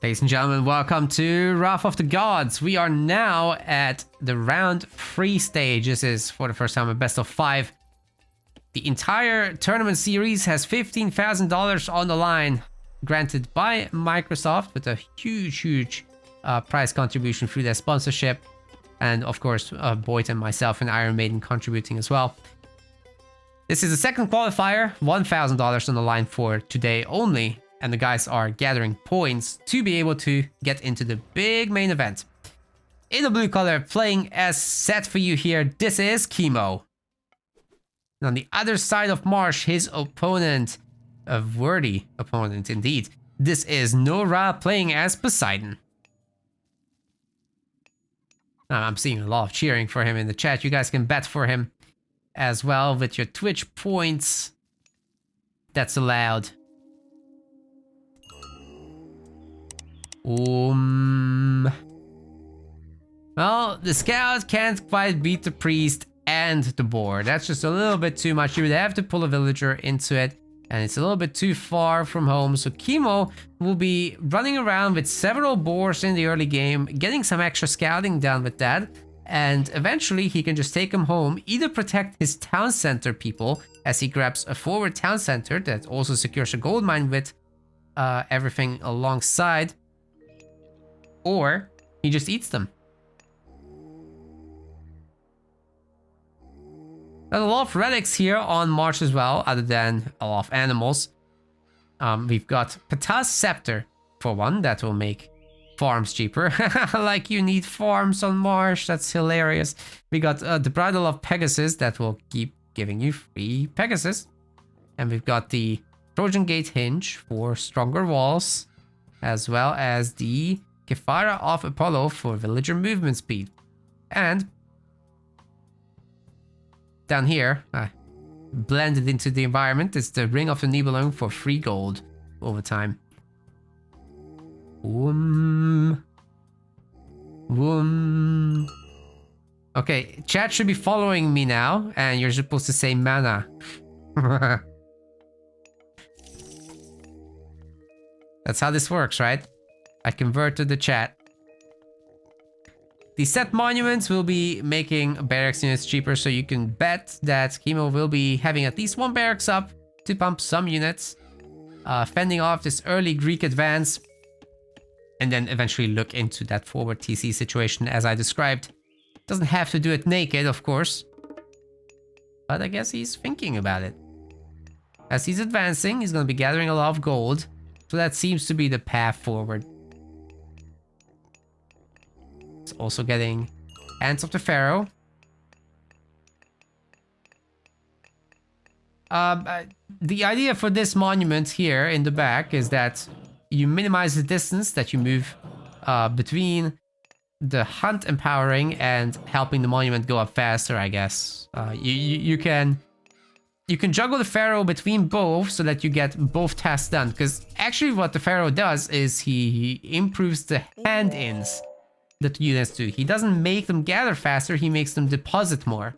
Ladies and gentlemen, welcome to Wrath of the Gods. We are now at the round 3 stage. This is for the first time a best of 5. The entire tournament series has $15,000 on the line, granted by Microsoft with a huge prize contribution through their sponsorship. And of course, Boyd and myself and Iron Maiden contributing as well. This is the second qualifier, $1,000 on the line for today only. And the guys are gathering points to be able to get into the big main event. In the blue color, playing as set for you here, this is Kimo. And on the other side of Marsh, his opponent, a worthy opponent indeed. This is Norra playing as Poseidon. I'm seeing a lot of cheering for him in the chat. You guys can bet for him as well with your Twitch points. That's allowed. Well, the scout can't quite beat the priest and the boar. That's just a little bit too much. You would have to pull a villager into it, and it's a little bit too far from home. So Kimo will be running around with several boars in the early game, getting some extra scouting done with that, and eventually he can just take them home, either protect his town center people as he grabs a forward town center that also secures a gold mine with everything alongside, or he just eats them. There's a lot of relics here on March as well, other than a lot of animals. We've got Ptah's Scepter, for one, that will make farms cheaper. Like you need farms on March, that's hilarious. We got the Bridle of Pegasus, that will keep giving you free Pegasus. And we've got the Trojan Gate Hinge for stronger walls, as well as the Qualifier of Apollo for villager movement speed. And down here, blended into the environment, is the Ring of the Nibelung for free gold over time. Okay, chat should be following me now, and you're supposed to say mana. That's how this works, right? I converted the chat. The set monuments will be making barracks units cheaper, so you can bet that Kimo will be having at least one barracks up to pump some units, fending off this early Greek advance, and then eventually look into that forward TC situation as I described. Doesn't have to do it naked, of course, but I guess he's thinking about it. As he's advancing, he's going to be gathering a lot of gold, so that seems to be the path forward. It's also getting Hands of the Pharaoh. The idea for this monument here in the back is that you minimize the distance that you move between the hunt empowering and helping the monument go up faster, I guess. You can juggle the Pharaoh between both so that you get both tasks done. Because actually what the Pharaoh does is he improves the hand-ins that the units do. He doesn't make them gather faster, he makes them deposit more.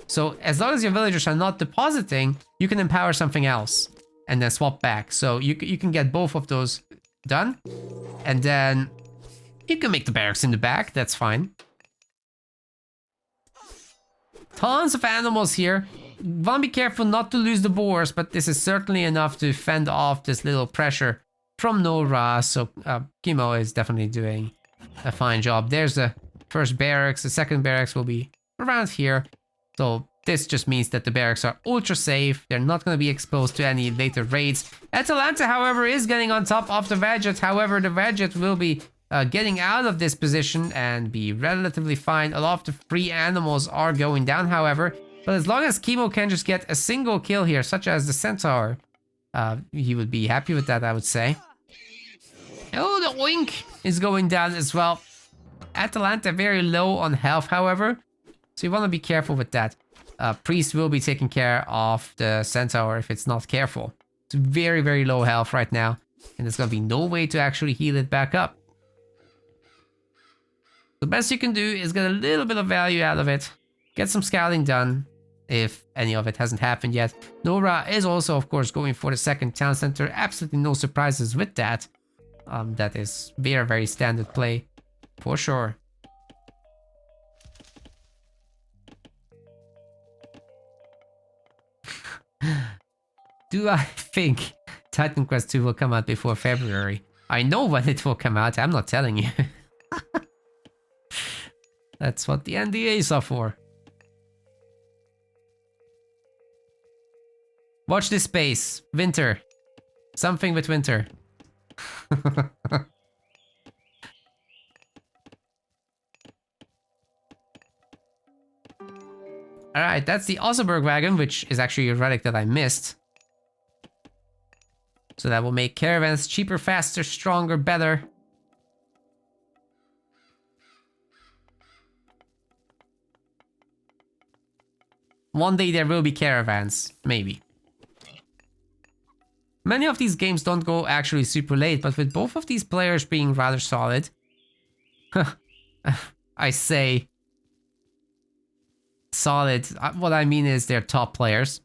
So as long as your villagers are not depositing, you can empower something else and then swap back. So you can get both of those done, and then you can make the barracks in the back, that's fine. Tons of animals here. Want to be careful not to lose the boars, but this is certainly enough to fend off this little pressure from Norra. So Kimo is definitely doing a fine job. There's the first barracks. The second barracks will be around here. So this just means that the barracks are ultra safe. They're not going to be exposed to any later raids. Atalanta, however, is getting on top of the Vadget. However, the Vadget will be getting out of this position and be relatively fine. A lot of the free animals are going down, however. But as long as Kimo can just get a single kill here, such as the Centaur, he would be happy with that, I would say. Oh, the Oink is going down as well. Atalanta very low on health, however. So you want to be careful with that. Priest will be taking care of the Centaur if it's not careful. It's very low health right now. And there's going to be no way to actually heal it back up. The best you can do is get a little bit of value out of it. Get some scouting done, if any of it hasn't happened yet. Norra is also, of course, going for the second town center. Absolutely no surprises with that. That is very, very standard play, for sure. Do I think Titan Quest 2 will come out before February? I know when it will come out, I'm not telling you. That's what the NDAs are for. Watch this space. Winter. Something with winter. Alright, that's the Oseberg wagon, which is actually a relic that I missed. So that will make caravans cheaper, faster, stronger, better. One day there will be caravans, maybe. Many of these games don't go actually super late, but with both of these players being rather solid, I say solid, what I mean is they're top players.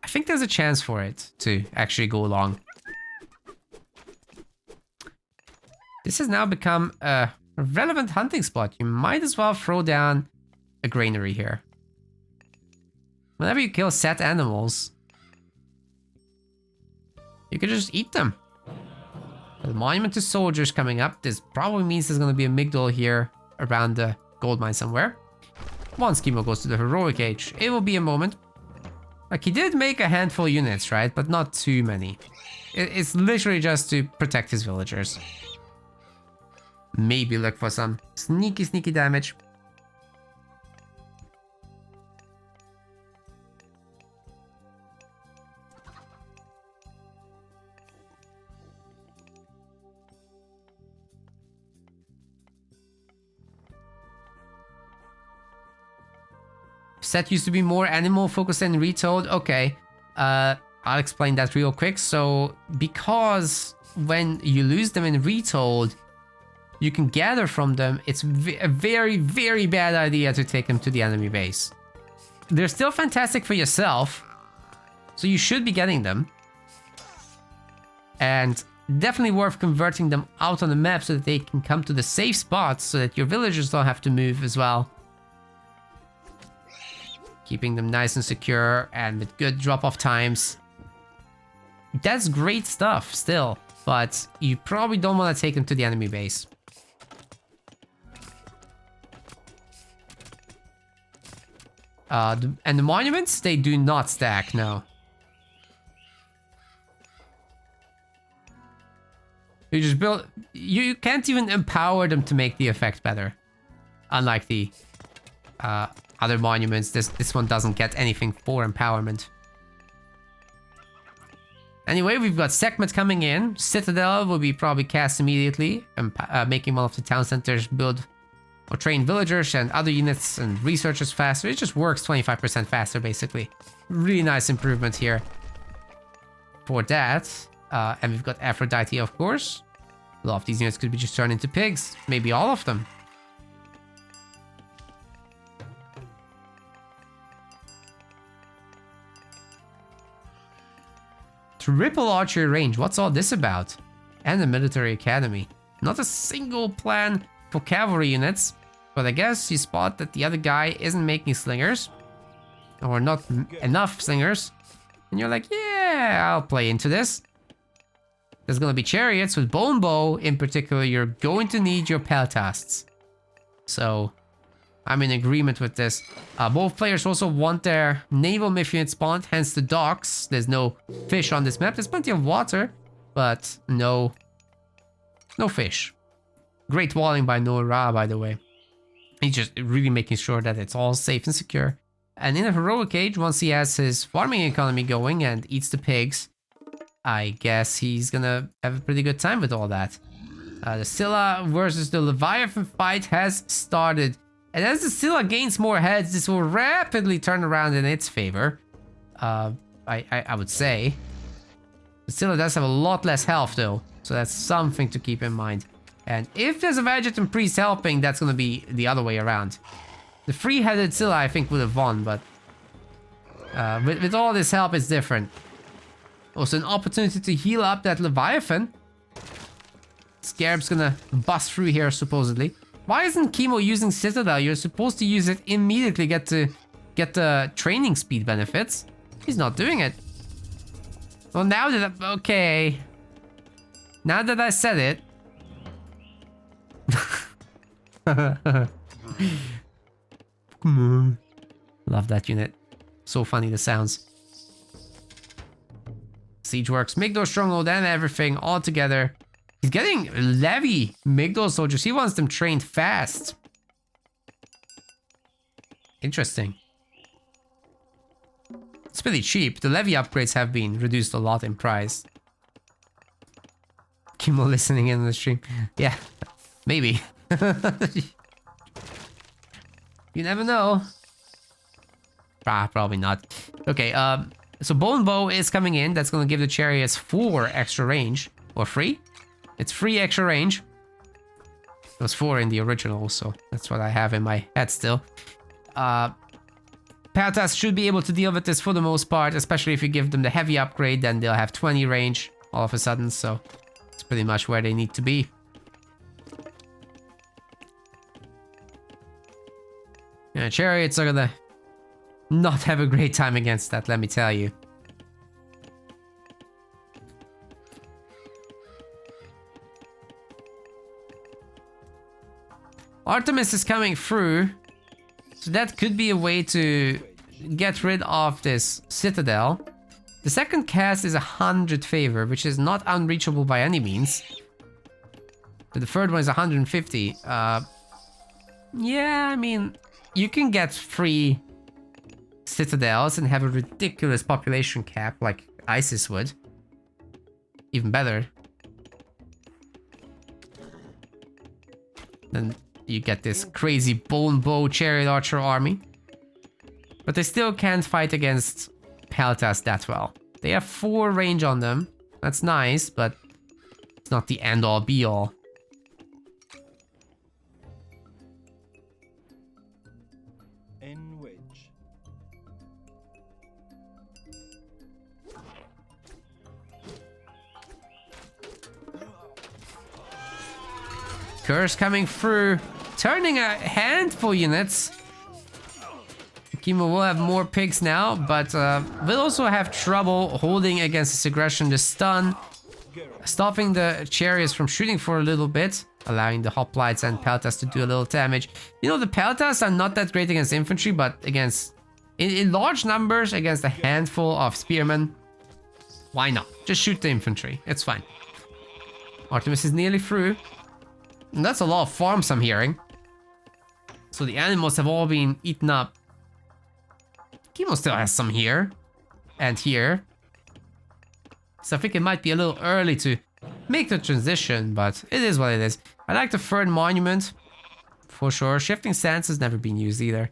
I think there's a chance for it to actually go long. This has now become a relevant hunting spot. You might as well throw down a granary here. Whenever you kill set animals, you can just eat them. The monument to soldiers coming up. This probably means there's going to be a Midgard here around the gold mine somewhere. Once Kimo goes to the heroic age, it will be a moment. Like, he did make a handful of units, right? But not too many. It's literally just to protect his villagers. Maybe look for some sneaky damage. Set used to be more animal focused than retold. Okay, I'll explain that real quick. So, because when you lose them in retold, you can gather from them, it's a very, very bad idea to take them to the enemy base. They're still fantastic for yourself, so you should be getting them. And definitely worth converting them out on the map so that they can come to the safe spots so that your villagers don't have to move as well. Keeping them nice and secure and with good drop-off times. That's great stuff still, but you probably don't want to take them to the enemy base. And the monuments, they do not stack, no. You just build... You can't even empower them to make the effect better. Unlike the other monuments, this one doesn't get anything for empowerment. Anyway, we've got Sekhmet coming in. Citadel will be probably cast immediately, making one of the town centers build or train villagers and other units and researchers faster. It just works 25% faster, basically. Really nice improvement here for that. And we've got Aphrodite, of course. A lot of these units could be just turned into pigs. Maybe all of them. Triple archery range, what's all this about? And the military academy. Not a single plan for cavalry units, but I guess you spot that the other guy isn't making slingers. Or not enough slingers. And you're like, yeah, I'll play into this. There's gonna be chariots with bone bow in particular. You're going to need your peltasts. So, I'm in agreement with this. Both players also want their naval myth unit spawned, hence the docks. There's no fish on this map. There's plenty of water, but no fish. Great walling by Norra, by the way. He's just really making sure that it's all safe and secure. And in a heroic age, once he has his farming economy going and eats the pigs, I guess he's gonna have a pretty good time with all that. The Scylla versus the Leviathan fight has started. And as the Scylla gains more heads, this will rapidly turn around in its favor. I would say. The Scylla does have a lot less health though, so that's something to keep in mind. And if there's a Adjutant Priest helping, that's gonna be the other way around. The three-headed Scylla I think would have won, but with all this help it's different. Also an opportunity to heal up that Leviathan. Scarab's gonna bust through here, supposedly. Why isn't Kimo using Citadel? You're supposed to use it immediately, get the training speed benefits. He's not doing it. Well, now that okay. Now that I said it. Come on. Love that unit. So funny, the sounds. Siege works, Midgard stronghold and everything all together. He's getting levy Midgard soldiers. He wants them trained fast. Interesting. It's pretty cheap. The levy upgrades have been reduced a lot in price. Kimo listening in on the stream. Yeah, maybe. You never know. Probably not. Okay, so Bone Bow is coming in. That's going to give the chariots 4 extra range. Or 3? It's 3 extra range. It was 4 in the original, so that's what I have in my head still. Peltas should be able to deal with this for the most part, especially if you give them the heavy upgrade, then they'll have 20 range all of a sudden, so it's pretty much where they need to be. Yeah, chariots are gonna not have a great time against that, let me tell you. Artemis is coming through, so that could be a way to get rid of this Citadel. The second cast is 100 favor, which is not unreachable by any means. But the third one is 150. Yeah, I mean, you can get 3 Citadels and have a ridiculous population cap like ISIS would. Even better. Then you get this crazy Bone Bow Chariot Archer army. But they still can't fight against Peltas that well. They have 4 range on them. That's nice, but it's not the end-all be-all. Curse coming through, turning a handful units. Kimo will have more pigs now, but will also have trouble holding against this aggression. The stun, stopping the chariots from shooting for a little bit, allowing the hoplites and peltas to do a little damage. You know, the peltas are not that great against infantry, but against in large numbers against a handful of spearmen, why not? Just shoot the infantry. It's fine. Artemis is nearly through. And that's a lot of farms I'm hearing. So the animals have all been eaten up. Kimo still has some here. And here. So I think it might be a little early to make the transition, but it is what it is. I like the third monument. For sure. Shifting Sands has never been used either.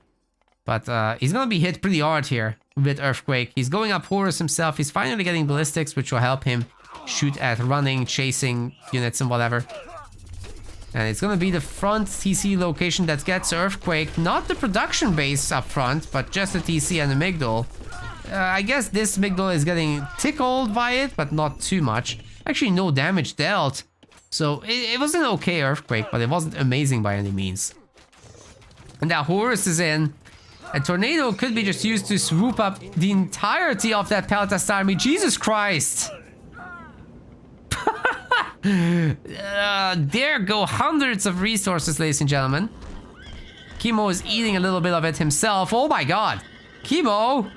But he's gonna be hit pretty hard here with Earthquake. He's going up Horus himself. He's finally getting ballistics, which will help him shoot at running, chasing units and whatever. And it's gonna be the front TC location that gets Earthquake. Not the production base up front, but just the TC and the Migdol. I guess this Migdol is getting tickled by it, but not too much. Actually, no damage dealt. So it was an okay Earthquake, but it wasn't amazing by any means. And now Horus is in. A tornado could be just used to swoop up the entirety of that Peltas army. Jesus Christ! There go hundreds of resources, ladies and gentlemen. Kimo is eating a little bit of it himself. Oh my god. Kimo!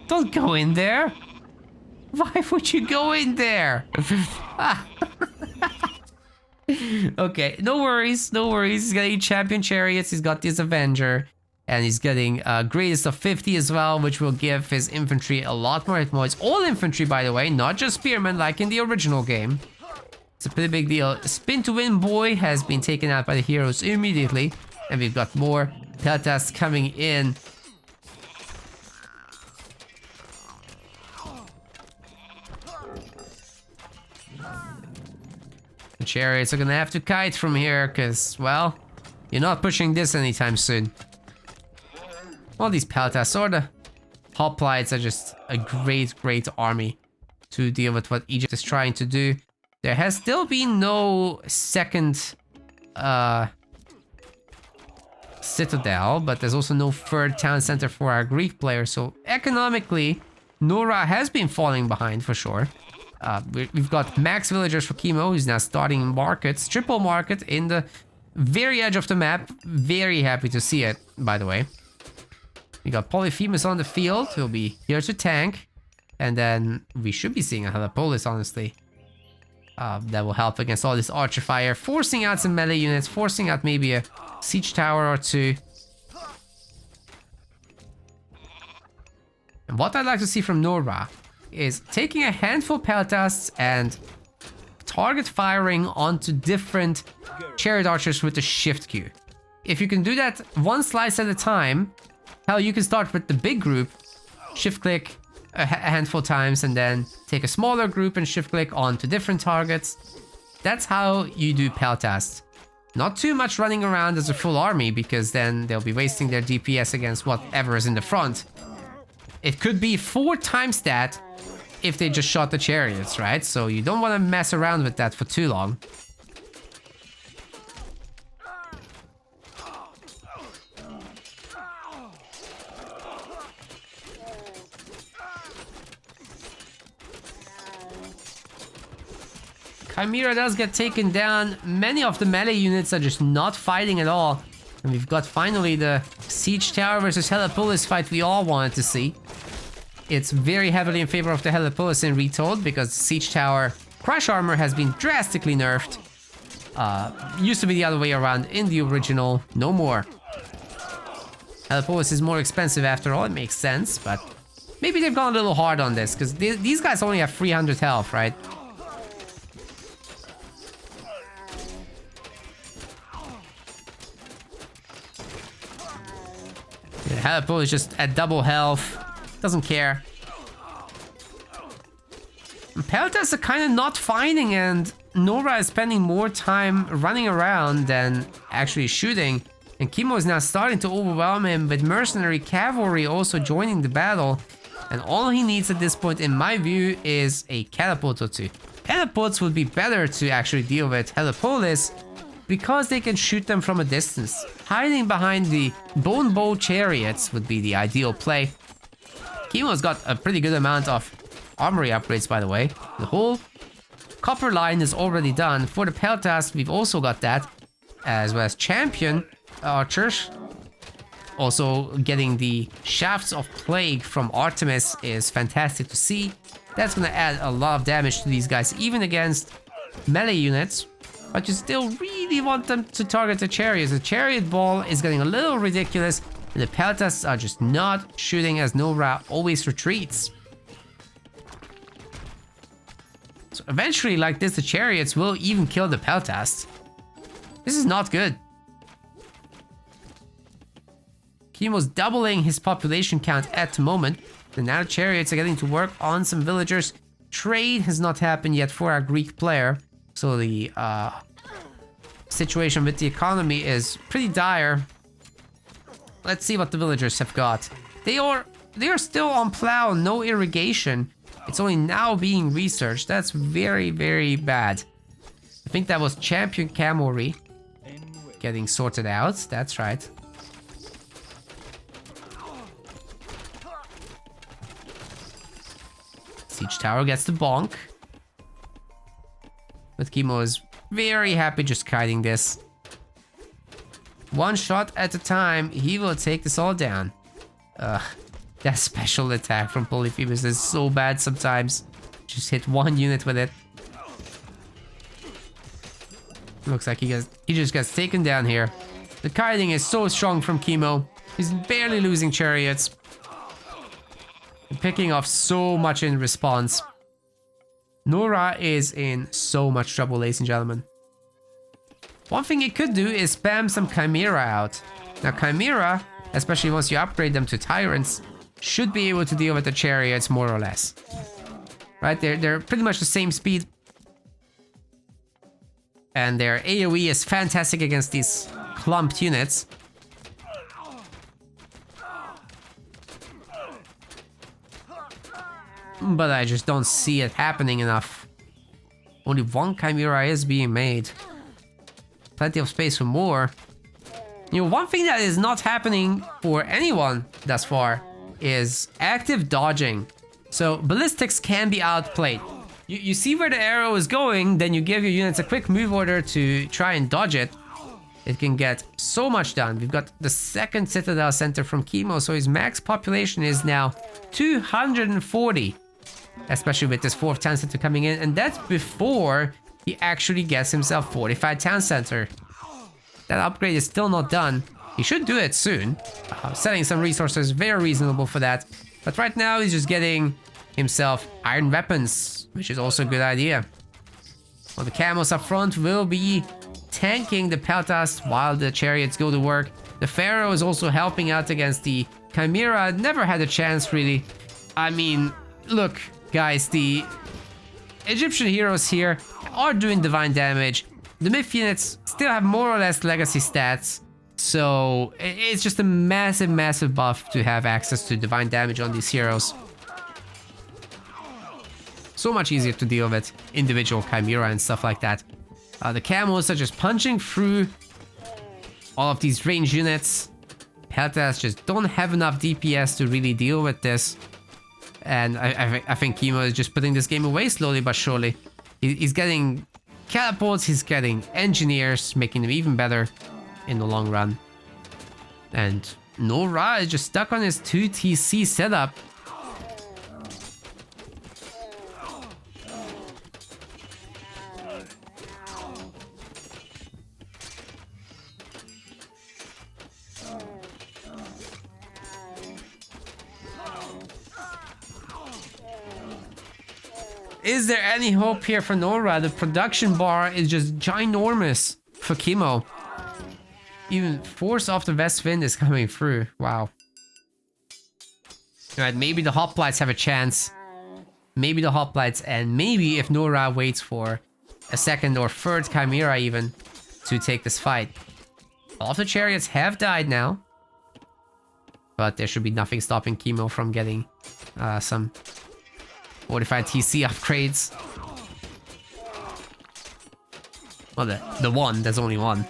Don't go in there. Why would you go in there? Okay, no worries, no worries. He's getting champion chariots. He's got this Avenger. And he's getting greatest of 50 as well, which will give his infantry a lot more hit points. All infantry, by the way, not just spearmen like in the original game. It's a pretty big deal. Spin to Win Boy has been taken out by the heroes immediately. And we've got more Peltas coming in. The chariots are gonna have to kite from here, because, well, you're not pushing this anytime soon. All these Peltas or the hoplites are just a great army to deal with what Egypt is trying to do. There has still been no second citadel, but there's also no third town center for our Greek players. So economically, Norra has been falling behind for sure. We've got max villagers for Kimo, who's now starting markets, triple market in the very edge of the map. Very happy to see it, by the way. We got Polyphemus on the field, who'll be here to tank. And then we should be seeing a Helepolis, honestly. That will help against all this archer fire, forcing out some melee units, forcing out maybe a siege tower or two. And what I'd like to see from Norra is taking a handful of peltasts and target firing onto different chariot archers with the shift Q. If you can do that one slice at a time, hell, you can start with the big group, shift click a handful times, and then take a smaller group and shift click onto different targets. That's how you do peltasts. Not too much running around as a full army, because then they'll be wasting their DPS against whatever is in the front. It could be 4 times that if they just shot the chariots, right? So you don't want to mess around with that for too long. Chimera does get taken down. Many of the melee units are just not fighting at all. And we've got finally the Siege Tower versus Helepolis fight we all wanted to see. It's very heavily in favor of the Helepolis in Retold, because Siege Tower crush armor has been drastically nerfed. Used to be the other way around in the original, no more. Helepolis is more expensive after all, it makes sense, but maybe they've gone a little hard on this, because these guys only have 300 health, right? Helepolis is just at double health. Doesn't care. Peltas are kind of not fighting, and Norra is spending more time running around than actually shooting. And Kimo is now starting to overwhelm him with mercenary cavalry also joining the battle. And all he needs at this point, in my view, is a catapult or two. Catapults would be better to actually deal with Helepolis, because they can shoot them from a distance. Hiding behind the bone bow chariots would be the ideal play. Kimo's got a pretty good amount of armory upgrades, by the way. The whole copper line is already done. For the peltas, we've also got that, as well as champion archers. Also getting the shafts of plague from Artemis is fantastic to see. That's gonna add a lot of damage to these guys, even against melee units. But you still really want them to target the chariots. The chariot ball is getting a little ridiculous, and the peltas are just not shooting, as Nullra always retreats. So eventually, like this, the chariots will even kill the peltas. This is not good. Kimo's doubling his population count at the moment. And now the chariots are getting to work on some villagers. Trade has not happened yet for our Greek player. So the situation with the economy is pretty dire. Let's see what the villagers have got. They are still on plow, no irrigation. It's only now being researched. That's very, very bad. I think that was champion cavalry getting sorted out. That's right. Siege Tower gets the bonk. But Kimo is very happy just kiting this. One shot at a time, he will take this all down. That special attack from Polyphemus is so bad sometimes. Just hit one unit with it. Looks like he just gets taken down here. The kiting is so strong from Kimo. He's barely losing chariots. And picking off so much in response. Norra is in so much trouble, ladies and gentlemen. One thing he could do is spam some Chimera out. Now Chimera, especially once you upgrade them to Tyrants, should be able to deal with the chariots more or less. Right, they're pretty much the same speed. And their AoE is fantastic against these clumped units. But I just don't see it happening enough. Only one Chimera is being made. Plenty of space for more. You know, one thing that is not happening for anyone thus far is active dodging. So ballistics can be outplayed. You see where the arrow is going, then you give your units a quick move order to try and dodge it. It can get so much done. We've got the second Citadel Center from Kimo, so his max population is now 240. Especially with this 4th town center coming in, and that's before he actually gets himself fortified town center. That upgrade is still not done. He should do it soon. Selling some resources, very reasonable for that. But right now he's just getting himself iron weapons, which is also a good idea. Well, the camos up front will be tanking the peltas while the chariots go to work. The Pharaoh is also helping out against the Chimera. Never had a chance, really. I mean, look, guys, the Egyptian heroes here are doing divine damage. The Myth units still have more or less legacy stats. So it's just a massive, massive buff to have access to divine damage on these heroes. So much easier to deal with individual Chimera and stuff like that. The camos are just punching through all of these range units. Peltas just don't have enough DPS to really deal with this. And I think Kimo is just putting this game away slowly but surely. He's getting catapults, he's getting engineers, making them even better in the long run. And Norra is just stuck on his 2TC setup. Is there any hope here for Norra? The production bar is just ginormous for Kimo. Even Force of the West Wind is coming through. Wow. Alright, maybe the hoplites have a chance. Maybe the hoplites, and maybe if Norra waits for a second or third Chimera even to take this fight. All of the chariots have died now. But there should be nothing stopping Kimo from getting some fortified TC upgrades. Well, the one, there's only one.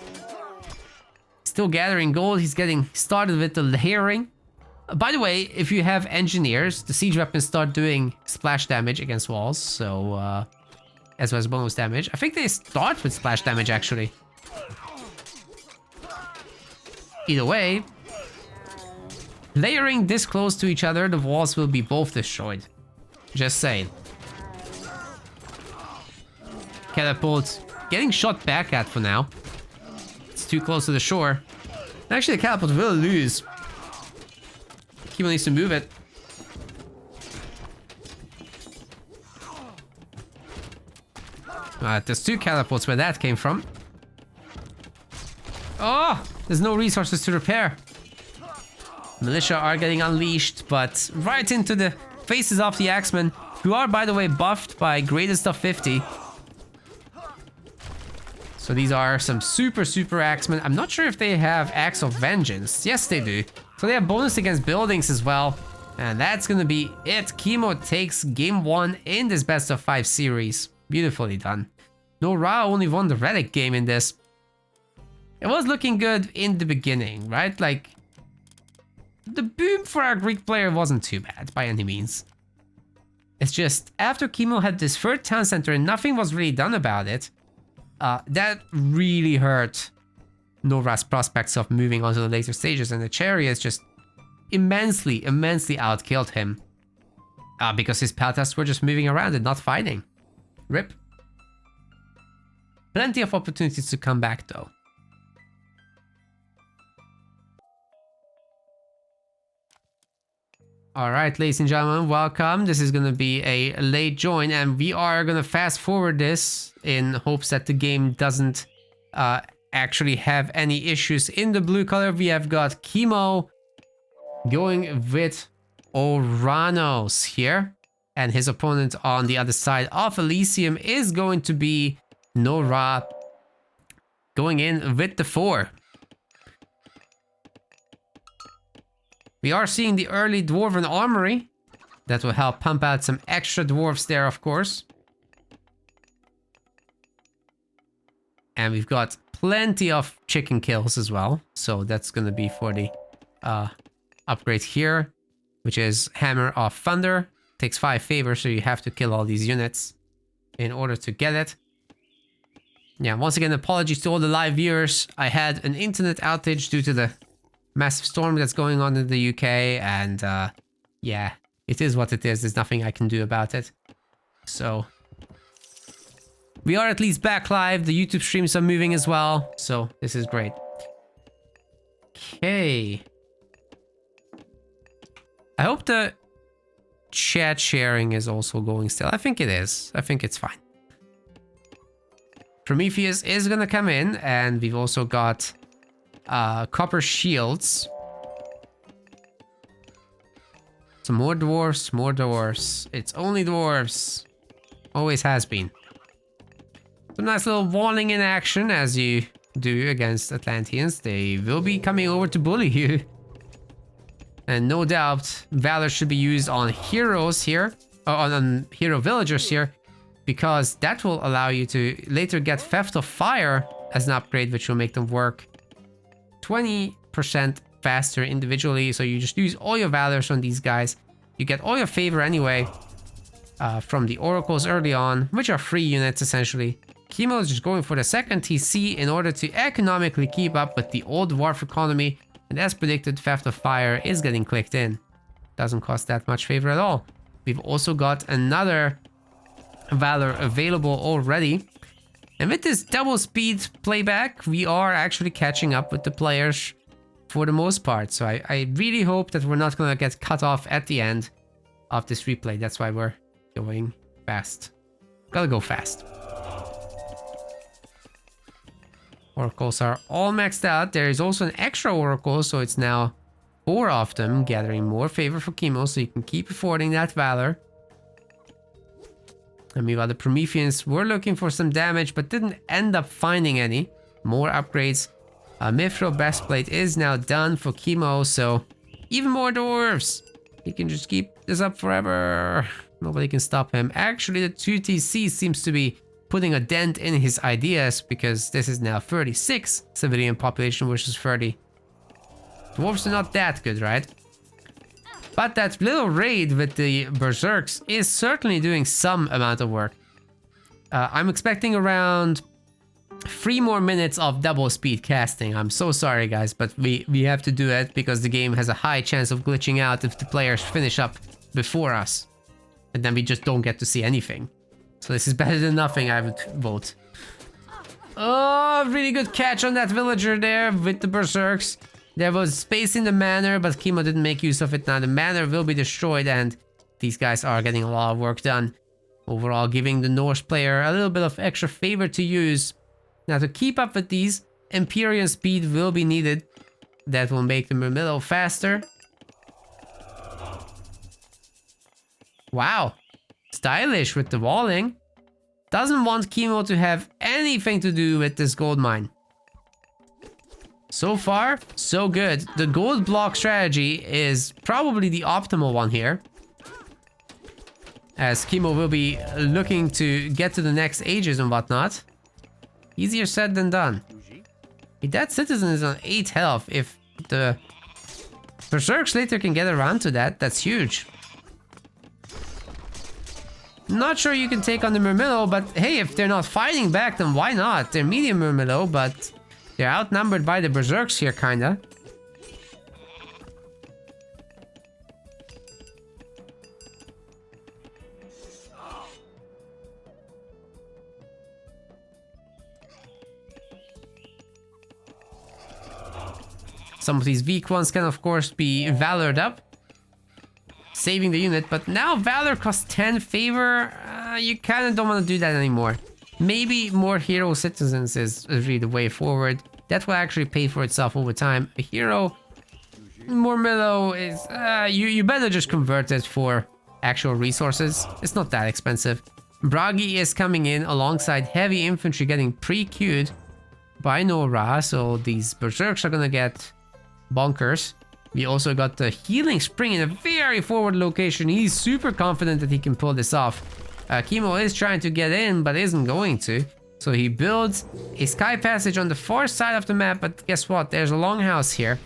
Still gathering gold, he's getting started with the layering. By the way, if you have engineers, the siege weapons start doing splash damage against walls, so as well as bonus damage. I think they start with splash damage actually. Either way, layering this close to each other, the walls will be both destroyed. Just saying. Catapult getting shot back at for now. It's too close to the shore. Actually, the catapult will lose. Kimo needs to move it. There's two catapults where that came from. Oh! There's no resources to repair. Militia are getting unleashed, but right into the faces of the Axemen, who are, by the way, buffed by greatest of 50. So these are some super Axemen. I'm not sure if they have Axe of Vengeance. Yes, they do. So they have bonus against buildings as well. And that's gonna be it. Kimo takes game 1 in this best of 5 series. Beautifully done. Norra only won the relic game in this. It was looking good in the beginning, right? Like, the boom for our Greek player wasn't too bad by any means. It's just after Kimo had this third town center and nothing was really done about it, that really hurt Norra's prospects of moving on to the later stages, and the chariots just immensely outkilled him. Because his peltas were just moving around and not fighting. RIP. Plenty of opportunities to come back though. Alright, ladies and gentlemen, welcome. This is going to be a late join, and we are going to fast forward this in hopes that the game doesn't actually have any issues. In the blue color, we have got Kimo going with Oranos here, and his opponent on the other side of Elysium is going to be Norra, going in with the 4. We are seeing the early Dwarven Armory. That will help pump out some extra dwarves there, of course. And we've got plenty of chicken kills as well. So that's going to be for the upgrade here, which is Hammer of Thunder. Takes 5 favor, so you have to kill all these units in order to get it. Yeah, once again, apologies to all the live viewers. I had an internet outage due to the massive storm that's going on in the UK, and yeah, it is what it is. There's nothing I can do about it. So we are at least back live. The YouTube streams are moving as well, so this is great. Okay. I hope the chat sharing is also going still. I think it is. I think it's fine. Prometheus is gonna come in, and we've also got copper shields. Some more dwarves, more dwarves. It's only dwarves. Always has been. Some nice little warning in action, as you do against Atlanteans. They will be coming over to bully you. And no doubt, Valor should be used on heroes here, or on hero villagers here, because that will allow you to later get Theft of Fire as an upgrade, which will make them work 20% faster individually. So you just use all your Valors on these guys. You get all your favor anyway from the Oracles early on, which are free units essentially. Kimo is just going for the second TC in order to economically keep up with the old dwarf economy. And as predicted, Theft of Fire is getting clicked in. Doesn't cost that much favor at all. We've also got another Valor available already. And with this double speed playback, we are actually catching up with the players for the most part. So I really hope that we're not going to get cut off at the end of this replay. That's why we're going fast. Gotta go fast. Oracles are all maxed out. There is also an extra Oracle, so it's now 4 of them, gathering more favor for Kimo, so you can keep affording that Valor. And meanwhile, the Prometheans were looking for some damage, but didn't end up finding any. More upgrades. Mithril Breastplate is now done for Kimo, so even more dwarves. He can just keep this up forever. Nobody can stop him. Actually, the 2TC seems to be putting a dent in his ideas, because this is now 36 civilian population versus 30. Dwarves are not that good, right? But that little raid with the Berserks is certainly doing some amount of work. I'm expecting around 3 more minutes of double speed casting. I'm so sorry guys, but we have to do it because the game has a high chance of glitching out if the players finish up before us. And then we just don't get to see anything. So this is better than nothing, I would vote. Oh, really good catch on that villager there with the Berserks. There was space in the manor, but Kimo didn't make use of it. Now the manor will be destroyed, and these guys are getting a lot of work done. Overall, giving the Norse player a little bit of extra favor to use. Now to keep up with these, Empyrean speed will be needed. That will make the Murmillo faster. Wow. Stylish with the walling. Doesn't want Kimo to have anything to do with this gold mine. So far, so good. The gold block strategy is probably the optimal one here, as Kimo will be looking to get to the next ages and whatnot. Easier said than done. That citizen is on 8 health. If the Berserks later can get around to that, that's huge. Not sure you can take on the Murmillo, but hey, if they're not fighting back, then why not? They're medium Murmillo, but they're outnumbered by the Berserks here, kinda. Some of these weak ones can, of course, be Valored up, saving the unit, but now Valor costs 10 favor. You kind of don't want to do that anymore. Maybe more hero citizens is really the way forward. That will actually pay for itself over time. A hero, more mellow is... you better just convert it for actual resources. It's not that expensive. Bragi is coming in alongside heavy infantry getting pre-queued by Norra, so these Berserks are gonna get bonkers. We also got the Healing Spring in a very forward location. He's super confident that he can pull this off. Kimo is trying to get in, but isn't going to. So he builds a sky passage on the far side of the map, but guess what? There's a longhouse here.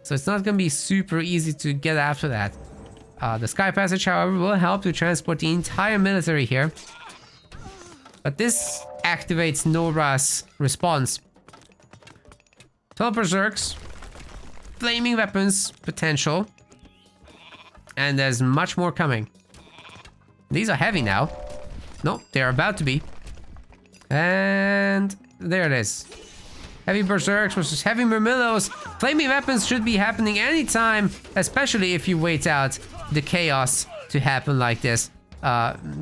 So it's not going to be super easy to get after that. The sky passage, however, will help to transport the entire military here. But this activates Norra's response. 12 berserks, flaming weapons potential, and there's much more coming. These are heavy now. No, they're about to be. And there it is. Heavy berserks versus heavy murmillos. Flaming weapons should be happening anytime, especially if you wait out the chaos to happen like this.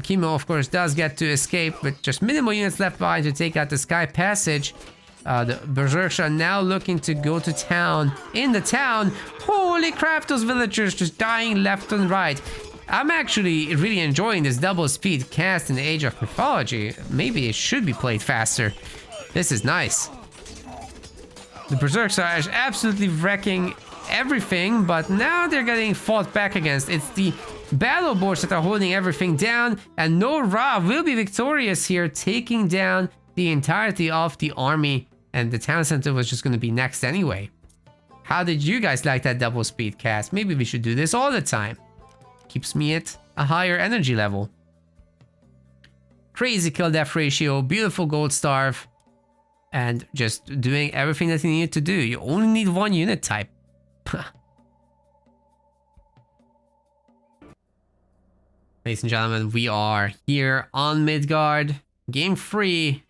Kimo, of course, does get to escape with just minimal units left behind to take out the sky passage. The berserks are now looking to go to town. In the town, holy crap, those villagers just dying left and right. I'm actually really enjoying this double speed cast in the Age of Mythology. Maybe it should be played faster. This is nice. The berserks are absolutely wrecking everything, but now they're getting fought back against. It's the battle boards that are holding everything down, and Norra will be victorious here, taking down the entirety of the army, and the town center was just going to be next anyway. How did you guys like that double speed cast? Maybe we should do this all the time. Keeps me at a higher energy level. Crazy kill death ratio, beautiful gold starve, and just doing everything that you need to do. You only need one unit type. Ladies and gentlemen, we are here on Midgard. Game 3.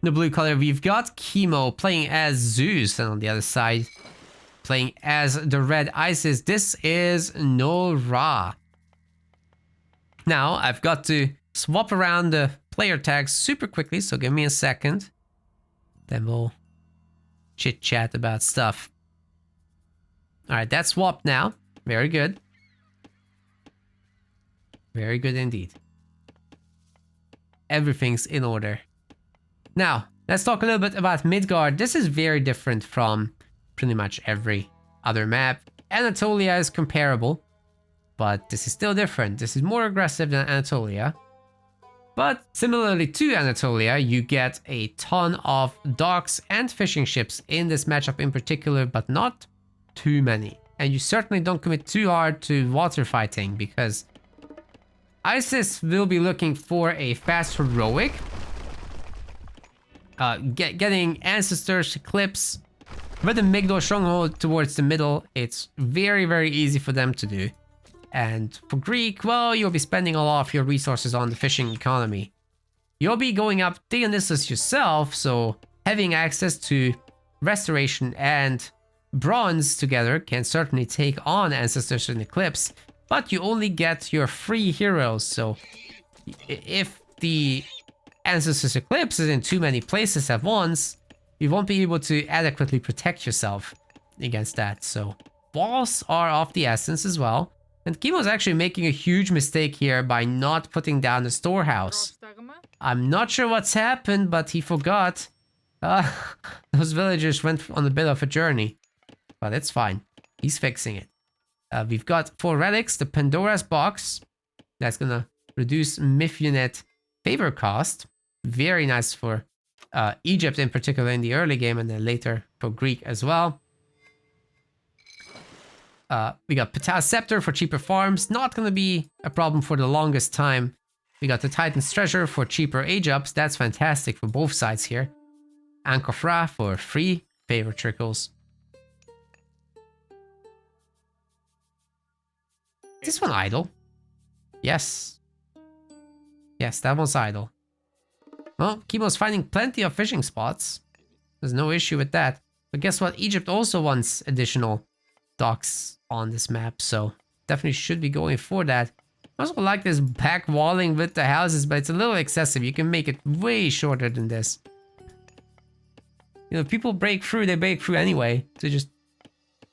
The blue color, we've got Kimo playing as Zeus, and on the other side, playing as the red Isis. This is Nullra. Now, I've got to swap around the player tags super quickly, so give me a second. Then we'll chit-chat about stuff. Alright, that's swapped now. Very good. Very good indeed. Everything's in order. Now, let's talk a little bit about Midgard. This is very different from pretty much every other map. Anatolia is comparable, but this is still different. This is more aggressive than Anatolia. But similarly to Anatolia, you get a ton of docks and fishing ships in this matchup in particular, but not too many. And you certainly don't commit too hard to water fighting, because Isis will be looking for a fast heroic. Getting ancestors, clips, with the Midgard stronghold towards the middle, it's very, very easy for them to do. And for Greek, well, you'll be spending a lot of your resources on the fishing economy. You'll be going up Dionysus yourself, so having access to restoration and bronze together can certainly take on ancestors and eclipse, but you only get your free heroes. So if the ancestors eclipse is in too many places at once, you won't be able to adequately protect yourself against that. So walls are of the essence as well. And Kimo's actually making a huge mistake here by not putting down the storehouse. I'm not sure what's happened, but he forgot. Those villagers went on a bit of a journey. But it's fine. He's fixing it. We've got 4 relics. The Pandora's box. That's gonna reduce Myth unit favor cost. Very nice for Egypt in particular in the early game, and then later for Greek as well. We got Ptah's Scepter for cheaper farms. Not going to be a problem for the longest time. We got the Titan's Treasure for cheaper age ups. That's fantastic for both sides here. Ankh of Ra for free favor trickles. Is this one idle? Yes. Yes, that one's idle. Well, Kimo's finding plenty of fishing spots. There's no issue with that. But guess what? Egypt also wants additional docks on this map, so definitely should be going for that. I also like this back walling with the houses, but it's a little excessive. You can make it way shorter than this. You know, if people break through, they break through anyway. So just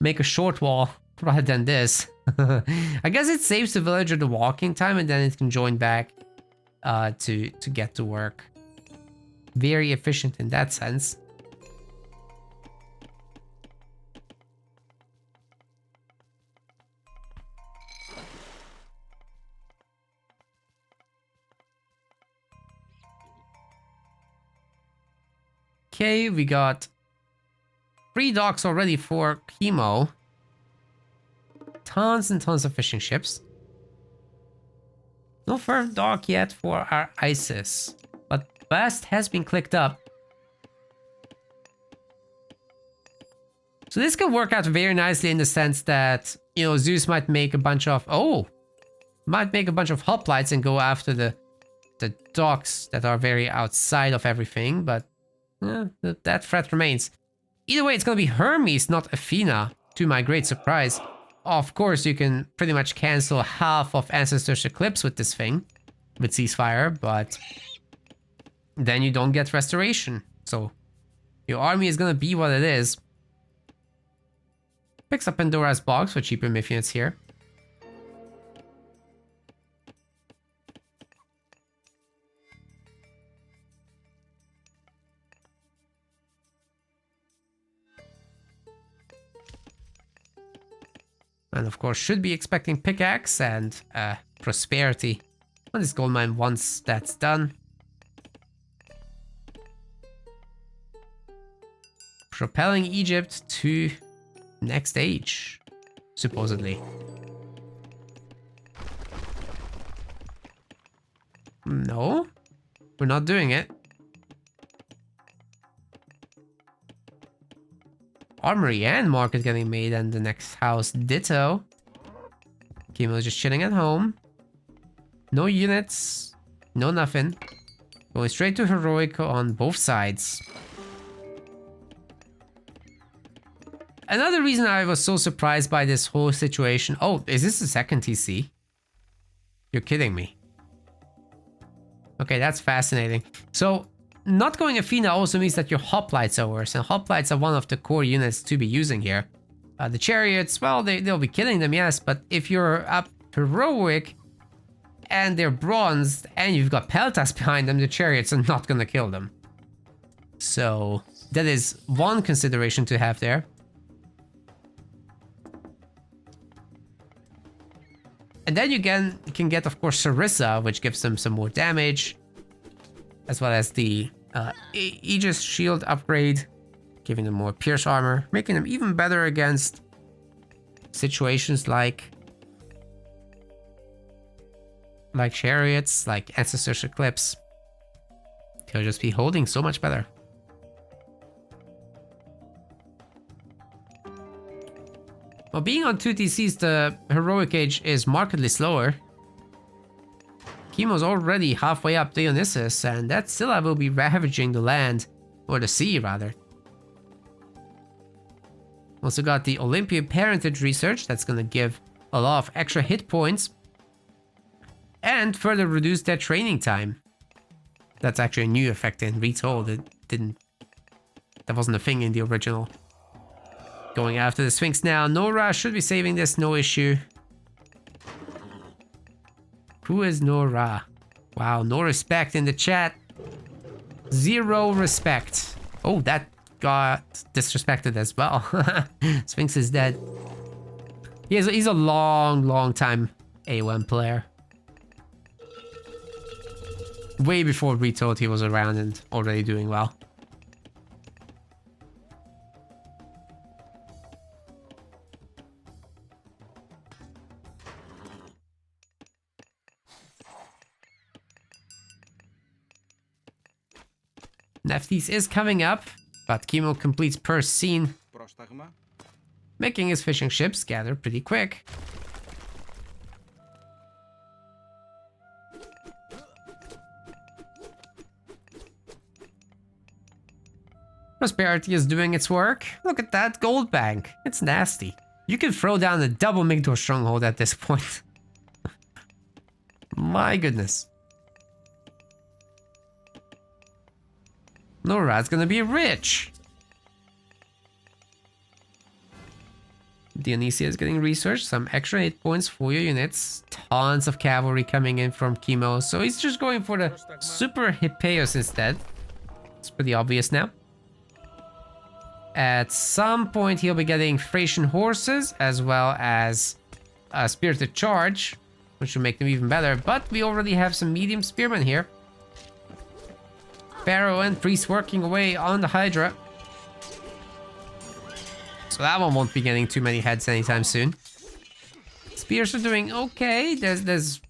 make a short wall rather than this. I guess it saves the villager the walking time, and then it can join back to get to work. Very efficient in that sense. Okay, we got 3 docks already for Kimo. Tons and tons of fishing ships. No firm dock yet for our ISIS, but Bast has been clicked up. So this could work out very nicely in the sense that, you know, Zeus might make a bunch of... might make a bunch of hoplites and go after the docks that are very outside of everything, but that threat remains. Either way, it's going to be Hermes, not Athena, to my great surprise. Of course, you can pretty much cancel half of Ancestor's Eclipse with this thing, with Ceasefire, but then you don't get Restoration. So your army is going to be what it is. Picks up Pandora's box for cheaper myth units here. And of course, should be expecting pickaxe and prosperity on this gold mine once that's done. Propelling Egypt to next stage, supposedly. No, we're not doing it. Armory and market getting made, and the next house ditto. Kimo's just chilling at home. No units, no nothing. Going straight to heroic on both sides. Another reason I was so surprised by this whole situation... Oh, is this the second TC? You're kidding me. Okay, that's fascinating. So, not going Athena also means that your hoplites are worse, and hoplites are one of the core units to be using here. The chariots, well, they'll be killing them, yes, but if you're up heroic and they're bronzed and you've got peltas behind them, the chariots are not gonna kill them. So, that is one consideration to have there. And then you can get, of course, Sarissa, which gives them some more damage, as well as the Aegis shield upgrade, giving them more pierce armor, making them even better against situations like chariots, like Ancestor's Eclipse. They'll just be holding so much better. Well, being on 2 TCs, the heroic age is markedly slower. Kimo's already halfway up Dionysus, and that Scylla will be ravaging the land, or the sea rather. Also got the Olympian parentage research, that's gonna give a lot of extra hit points. And further reduce their training time. That's actually a new effect in Retold, that wasn't a thing in the original. Going after the Sphinx now. Norra should be saving this, no issue. Who is Norra? Wow, no respect in the chat. 0 respect. Oh, that got disrespected as well. Sphinx is dead. He's a long time A1 player. Way before Retold he was around and already doing well. Nephthys is coming up, but Kimo completes per scene, making his fishing ships gather pretty quick. Prosperity is doing its work. Look at that gold bank. It's nasty. You can throw down a double Migdor stronghold at this point. My goodness. Norra's gonna be rich. Dionysia is getting research, some extra hit points for your units, tons of cavalry coming in from Kimo, so he's just going for the super Hippeos instead. It's pretty obvious now. At some point he'll be getting Thracian horses as well as a Spirited Charge, which will make them even better, but we already have some medium spearmen here. Pharaoh and Priest working away on the Hydra. So that one won't be getting too many heads anytime soon. Spears are doing okay. There's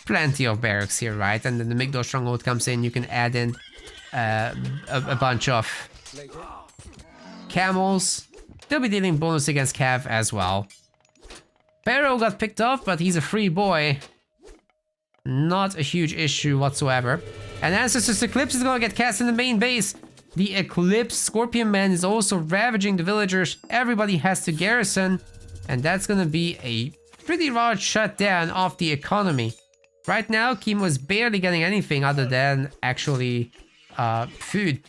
plenty of barracks here, right? And then the Midgard stronghold comes in. You can add in a bunch of camels. They'll be dealing bonus against Cav as well. Pharaoh got picked off, but he's a free boy. Not a huge issue whatsoever. And Ancestors Eclipse is gonna get cast in the main base. The Eclipse Scorpion Man is also ravaging the villagers. Everybody has to garrison. And that's gonna be a pretty large shutdown of the economy. Right now, Kimo is barely getting anything other than actually food.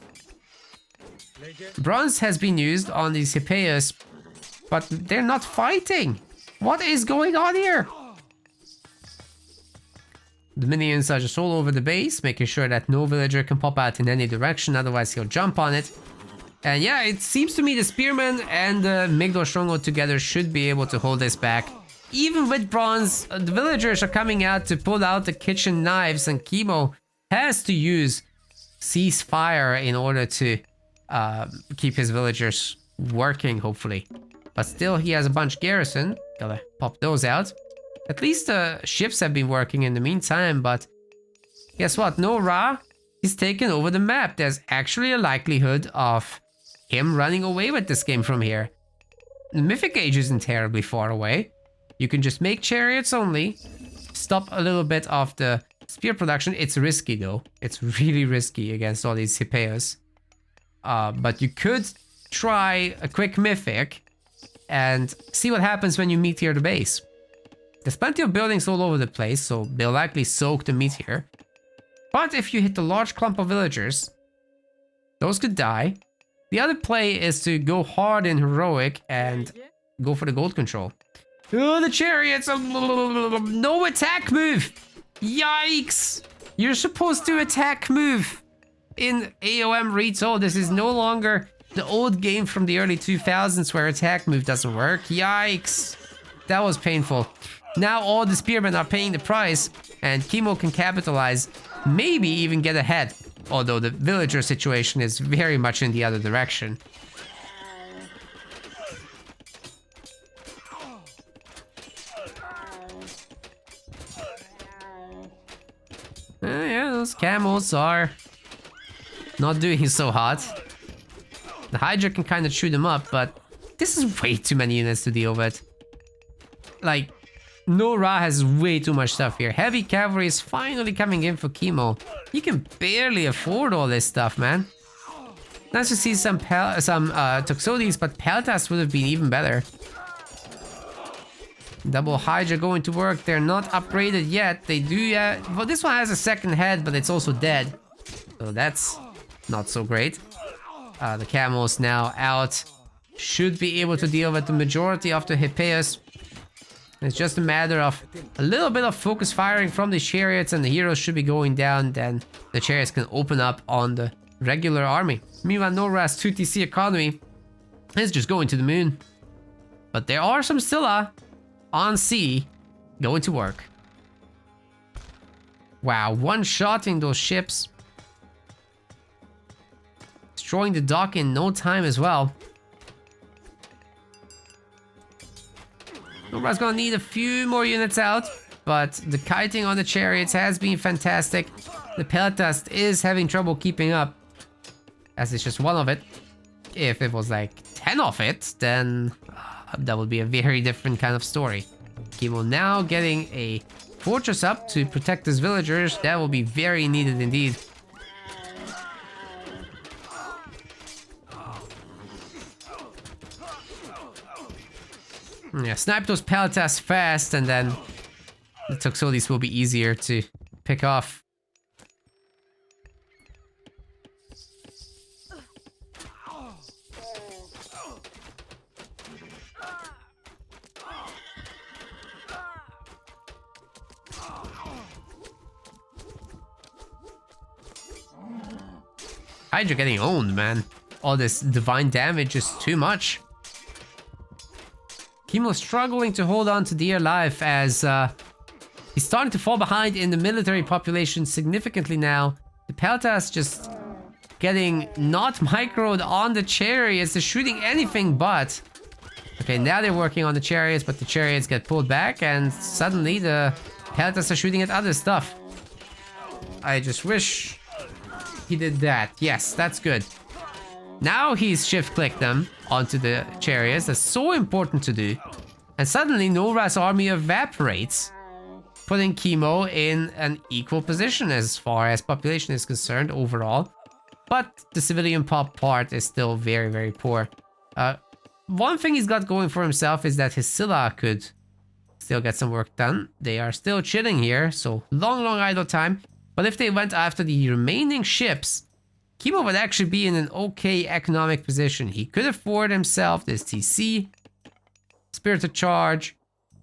Bronze has been used on these Hippeus, but they're not fighting. What is going on here? The minions are just all over the base, making sure that no villager can pop out in any direction, otherwise he'll jump on it. And yeah, it seems to me the Spearman and the Midgard Stronghold together should be able to hold this back. Even with bronze, the villagers are coming out to pull out the kitchen knives, and Kimo has to use ceasefire in order to keep his villagers working, hopefully. But still, he has a bunch garrison. Gotta pop those out. At least the ships have been working in the meantime, but guess what? Norra is taking over the map. There's actually a likelihood of him running away with this game from here. The Mythic Age isn't terribly far away. You can just make chariots only, stop a little bit of the spear production. It's risky though. It's really risky against all these Hippeus. But you could try a quick Mythic and see what happens when you meteor the base. There's plenty of buildings all over the place, so they'll likely soak the meteor. But if you hit a large clump of villagers, those could die. The other play is to go hard in heroic and go for the gold control. Oh, the chariots! No attack move! Yikes! You're supposed to attack move in AOM Retold. This is no longer the old game from the early 2000s where attack move doesn't work. Yikes! That was painful. Now all the spearmen are paying the price, and Kimo can capitalize, maybe even get ahead. Although the villager situation is very much in the other direction. Yeah, those camels are not doing so hot. The Hydra can kind of chew them up, but this is way too many units to deal with. Like, Norra has way too much stuff here. Heavy cavalry is finally coming in for Kimo. You can barely afford all this stuff, man. Nice to see some Toxotes, but Peltas would have been even better. Double Hydra going to work. They're not upgraded yet. They do, well, this one has a second head, but it's also dead. So that's not so great. The camels now out. Should be able to deal with the majority of the Hippeus. It's just a matter of a little bit of focus firing from the chariots, and the heroes should be going down. Then the chariots can open up on the regular army. Meanwhile, Norra's 2TC economy is just going to the moon. But there are some Scylla on sea going to work. Wow, one-shotting those ships. Destroying the dock in no time as well. Norra's gonna need a few more units out, but the kiting on the chariots has been fantastic. The Peltast is having trouble keeping up, as it's just one of it. If it was like 10 of it, then that would be a very different kind of story. Kimo now getting a fortress up to protect his villagers. That will be very needed indeed. Yeah, snipe those Peltas fast, and then the Toxotes will be easier to pick off. Hydra getting owned, man. All this divine damage is too much. Kimo struggling to hold on to dear life as he's starting to fall behind in the military population significantly now. The Peltas just getting not microed on the chariots. They're shooting anything but. Okay, now they're working on the chariots, but the chariots get pulled back, and suddenly the Peltas are shooting at other stuff. I just wish he did that. Yes, that's good. Now he's shift-clicked them onto the chariots. That's so important to do. And suddenly Norra's army evaporates, putting Kimo in an equal position as far as population is concerned overall. But the civilian pop part is still very, very poor. One thing he's got going for himself is that his Scylla could still get some work done. They are still chilling here, so long idle time. But if they went after the remaining ships, Kimo would actually be in an okay economic position. He could afford himself this TC, Spirited Charge,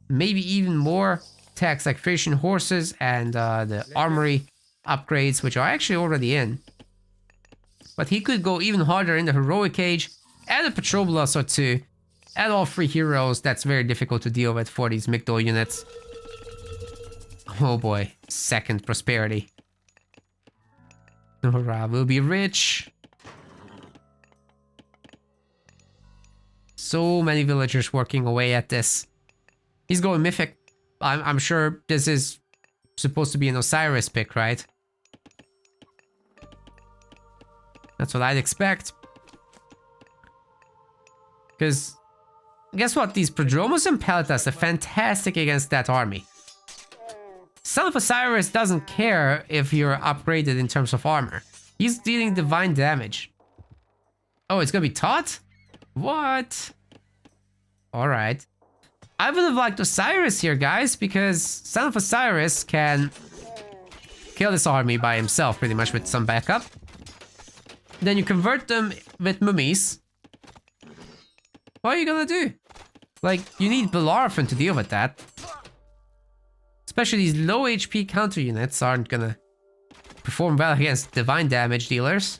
maybe even more tax like Thracian horses and the armory upgrades, which are actually already in. But he could go even harder in the heroic age, add a Petrobulus or two, add all 3 heroes. That's very difficult to deal with for these Migdol units. Oh boy, second prosperity. Norra will be rich. So many villagers working away at this. He's going mythic. I'm sure this is supposed to be an Osiris pick, right? That's what I'd expect. Because guess what? These Prodromos and Peltas are fantastic against that army. Son of Osiris doesn't care if you're upgraded in terms of armor. He's dealing divine damage. Oh, it's gonna be taught? What? Alright. I would have liked Osiris here, guys, because Son of Osiris can kill this army by himself, pretty much, with some backup. Then you convert them with mummies. What are you gonna do? Like, you need Bellerophon to deal with that. Especially these low HP counter units aren't gonna perform well against divine damage dealers.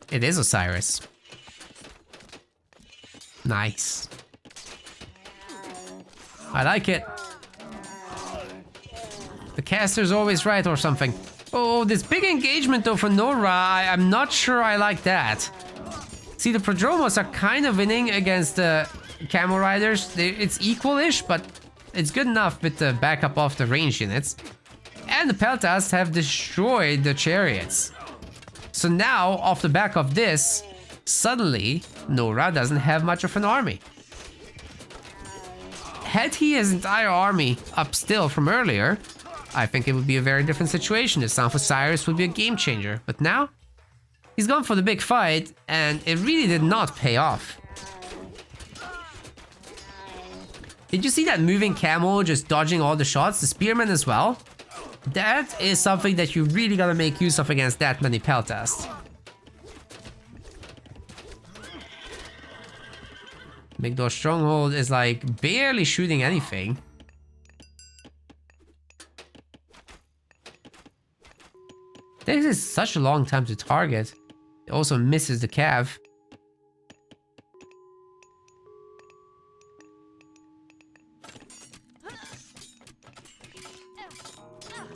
It is Osiris. Nice. I like it. The caster's always right or something. Oh, this big engagement though for Norra, I'm not sure I like that. See, the Prodromos are kind of winning against the Camo Riders. It's equal-ish, but it's good enough with the backup of the range units. And the Peltas have destroyed the chariots. So now, off the back of this, suddenly, Norra doesn't have much of an army. Had he his entire army up still from earlier, I think it would be a very different situation. The Son of Osiris would be a game changer. But now, he's gone for the big fight, and it really did not pay off. Did you see that moving camo just dodging all the shots? The spearman as well? That is something that you really gotta make use of against that many Peltas. Migdol Stronghold is like barely shooting anything. This is such a long time to target. It also misses the cav.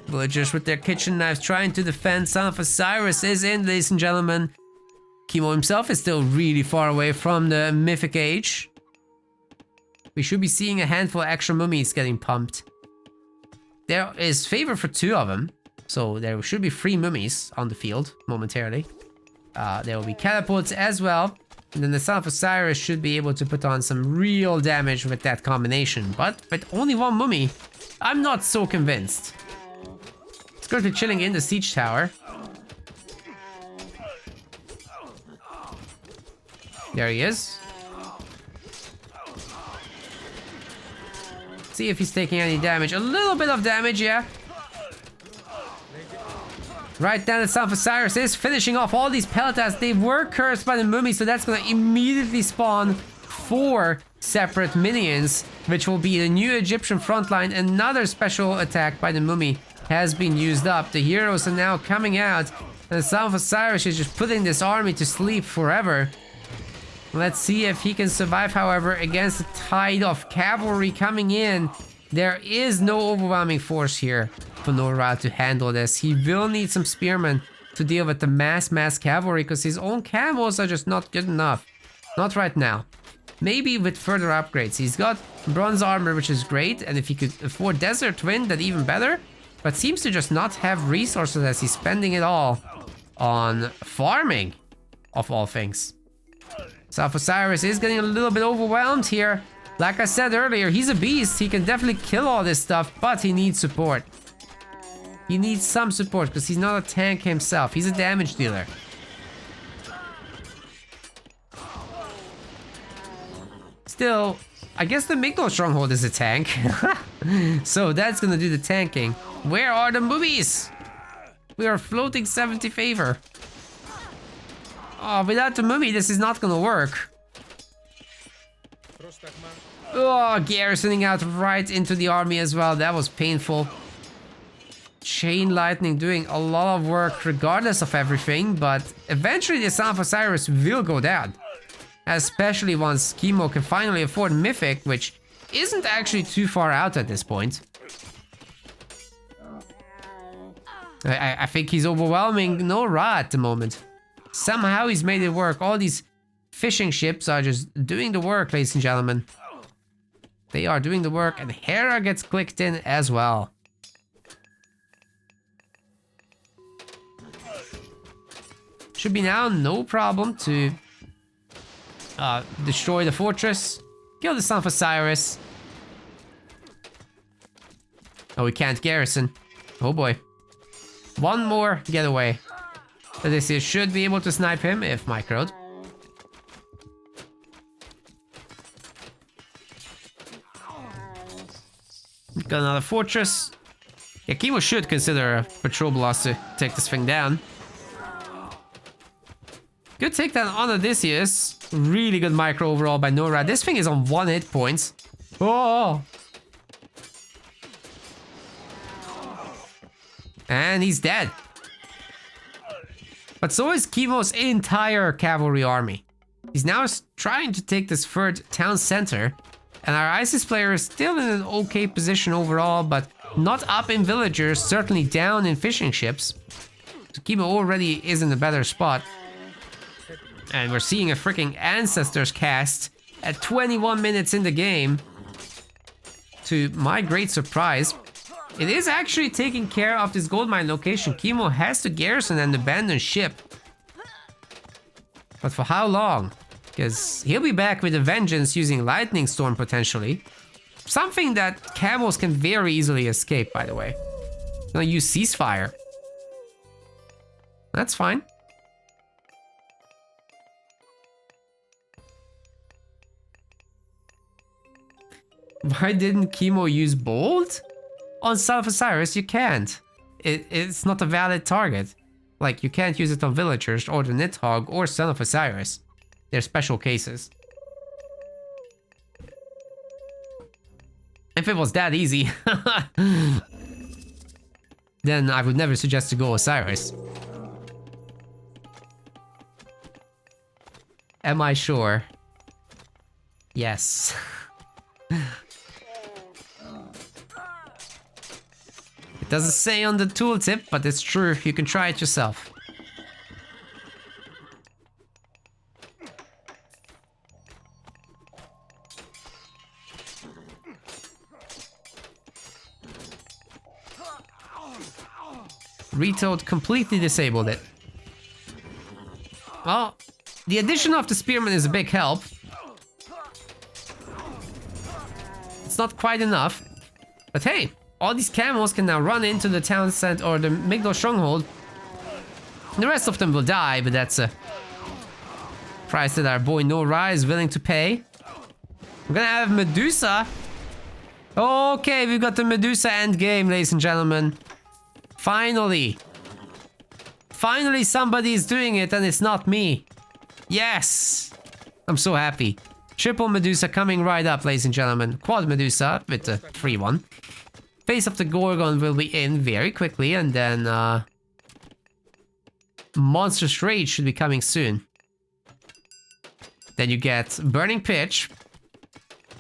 Villagers with their kitchen knives trying to defend. Son of Osiris is in, ladies and gentlemen. Kimo himself is still really far away from the Mythic Age. We should be seeing a handful of extra mummies getting pumped. There is favor for 2 of them. So there should be 3 mummies on the field momentarily. There will be catapults as well. And then the Son of Osiris should be able to put on some real damage with that combination. But with only 1 mummy, I'm not so convinced. It's currently chilling in the siege tower. There he is. See if he's taking any damage. A little bit of damage, yeah. Right down the Son of Osiris is finishing off all these Peltas. They were cursed by the mummy, so that's gonna immediately spawn 4 separate minions, which will be the new Egyptian frontline. Another special attack by the mummy has been used up. The heroes are now coming out And the Son of Osiris is just putting this army to sleep forever. Let's see if he can survive, however, against the tide of cavalry coming in. There is no overwhelming force here for Norra to handle this. He will need some spearmen to deal with the mass cavalry because his own camels are just not good enough. Not right now. Maybe with further upgrades. He's got bronze armor, which is great, and if he could afford Desert Wind, then even better. But seems to just not have resources as he's spending it all on farming, of all things. Son of Osiris is getting a little bit overwhelmed here. Like I said earlier, he's a beast. He can definitely kill all this stuff, but he needs support. He needs some support because he's not a tank himself. He's a damage dealer. Still, I guess the Midgard stronghold is a tank. So that's gonna do the tanking. Where are the movies? We are floating 70 favor. Oh, without the mummy, this is not gonna work. Oh, garrisoning out right into the army as well. That was painful. Chain lightning doing a lot of work regardless of everything, but eventually the Son of Osiris will go down. Especially once Kimo can finally afford Mythic, which isn't actually too far out at this point. I think he's overwhelming Norra at the moment. Somehow he's made it work. All these fishing ships are just doing the work, ladies and gentlemen. They are doing the work, and Hera gets clicked in as well. Should be now no problem to destroy the fortress. Kill the Son of Osiris. Oh, we can't garrison. Oh boy. One more getaway. This should be able to snipe him if microed. Got another fortress. Yeah, Kimo should consider a patrol blast to take this thing down. Good takedown on Odysseus. Really good micro overall by Norra. This thing is on 1 hit points. Oh! And he's dead. But so is Kimo's entire cavalry army. He's now trying to take this third town center. And our ISIS player is still in an okay position overall, but not up in villagers, certainly down in fishing ships. So Kimo already is in a better spot. And we're seeing a freaking Ancestors cast at 21 minutes in the game. To my great surprise, it is actually taking care of this gold mine location. Kimo has to garrison an abandoned ship. But for how long? Because he'll be back with a vengeance using Lightning Storm potentially. Something that camels can very easily escape, by the way. Gonna use Ceasefire. That's fine. Why didn't Kimo use Bold? On Son of Osiris, you can't. It's not a valid target. Like, you can't use it on villagers, or the Nidhogg, or Son of Osiris. They're special cases. If it was that easy, then I would never suggest to go Osiris. Am I sure? Yes. It doesn't say on the tooltip, but it's true. You can try it yourself. Retoad completely disabled it. Well, the addition of the spearman is a big help. It's not quite enough, but hey, all these camels can now run into the town center or the Midgard stronghold. The rest of them will die, but that's a price that our boy Norra is willing to pay. We're gonna have Medusa. Okay, we've got the Medusa endgame, ladies and gentlemen. Finally. Finally somebody is doing it and it's not me. Yes! I'm so happy. Triple Medusa coming right up, ladies and gentlemen. Quad Medusa with the free one. Face of the Gorgon will be in very quickly, and then Monstrous Rage should be coming soon. Then you get Burning Pitch.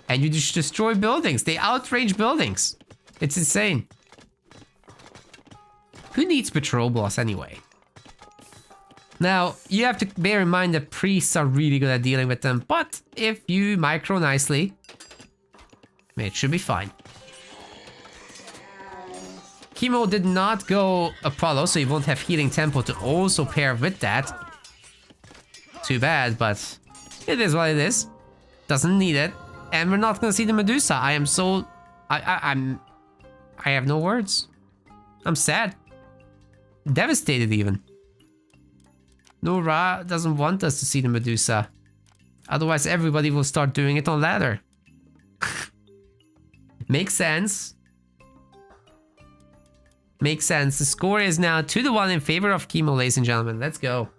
And you just destroy buildings. They outrange buildings. It's insane. Who needs Patrol Boss anyway? Now, you have to bear in mind that priests are really good at dealing with them. But if you micro nicely, it should be fine. Kimo did not go Apollo, so you won't have Healing Tempo to also pair with that. Too bad, but it is what it is. Doesn't need it. And we're not gonna see the Medusa. I am so... I have no words. I'm sad. Devastated even. Norra doesn't want us to see the Medusa. Otherwise everybody will start doing it on ladder. Makes sense. Makes sense. The score is now 2-1 in favor of Kimo, ladies and gentlemen. Let's go.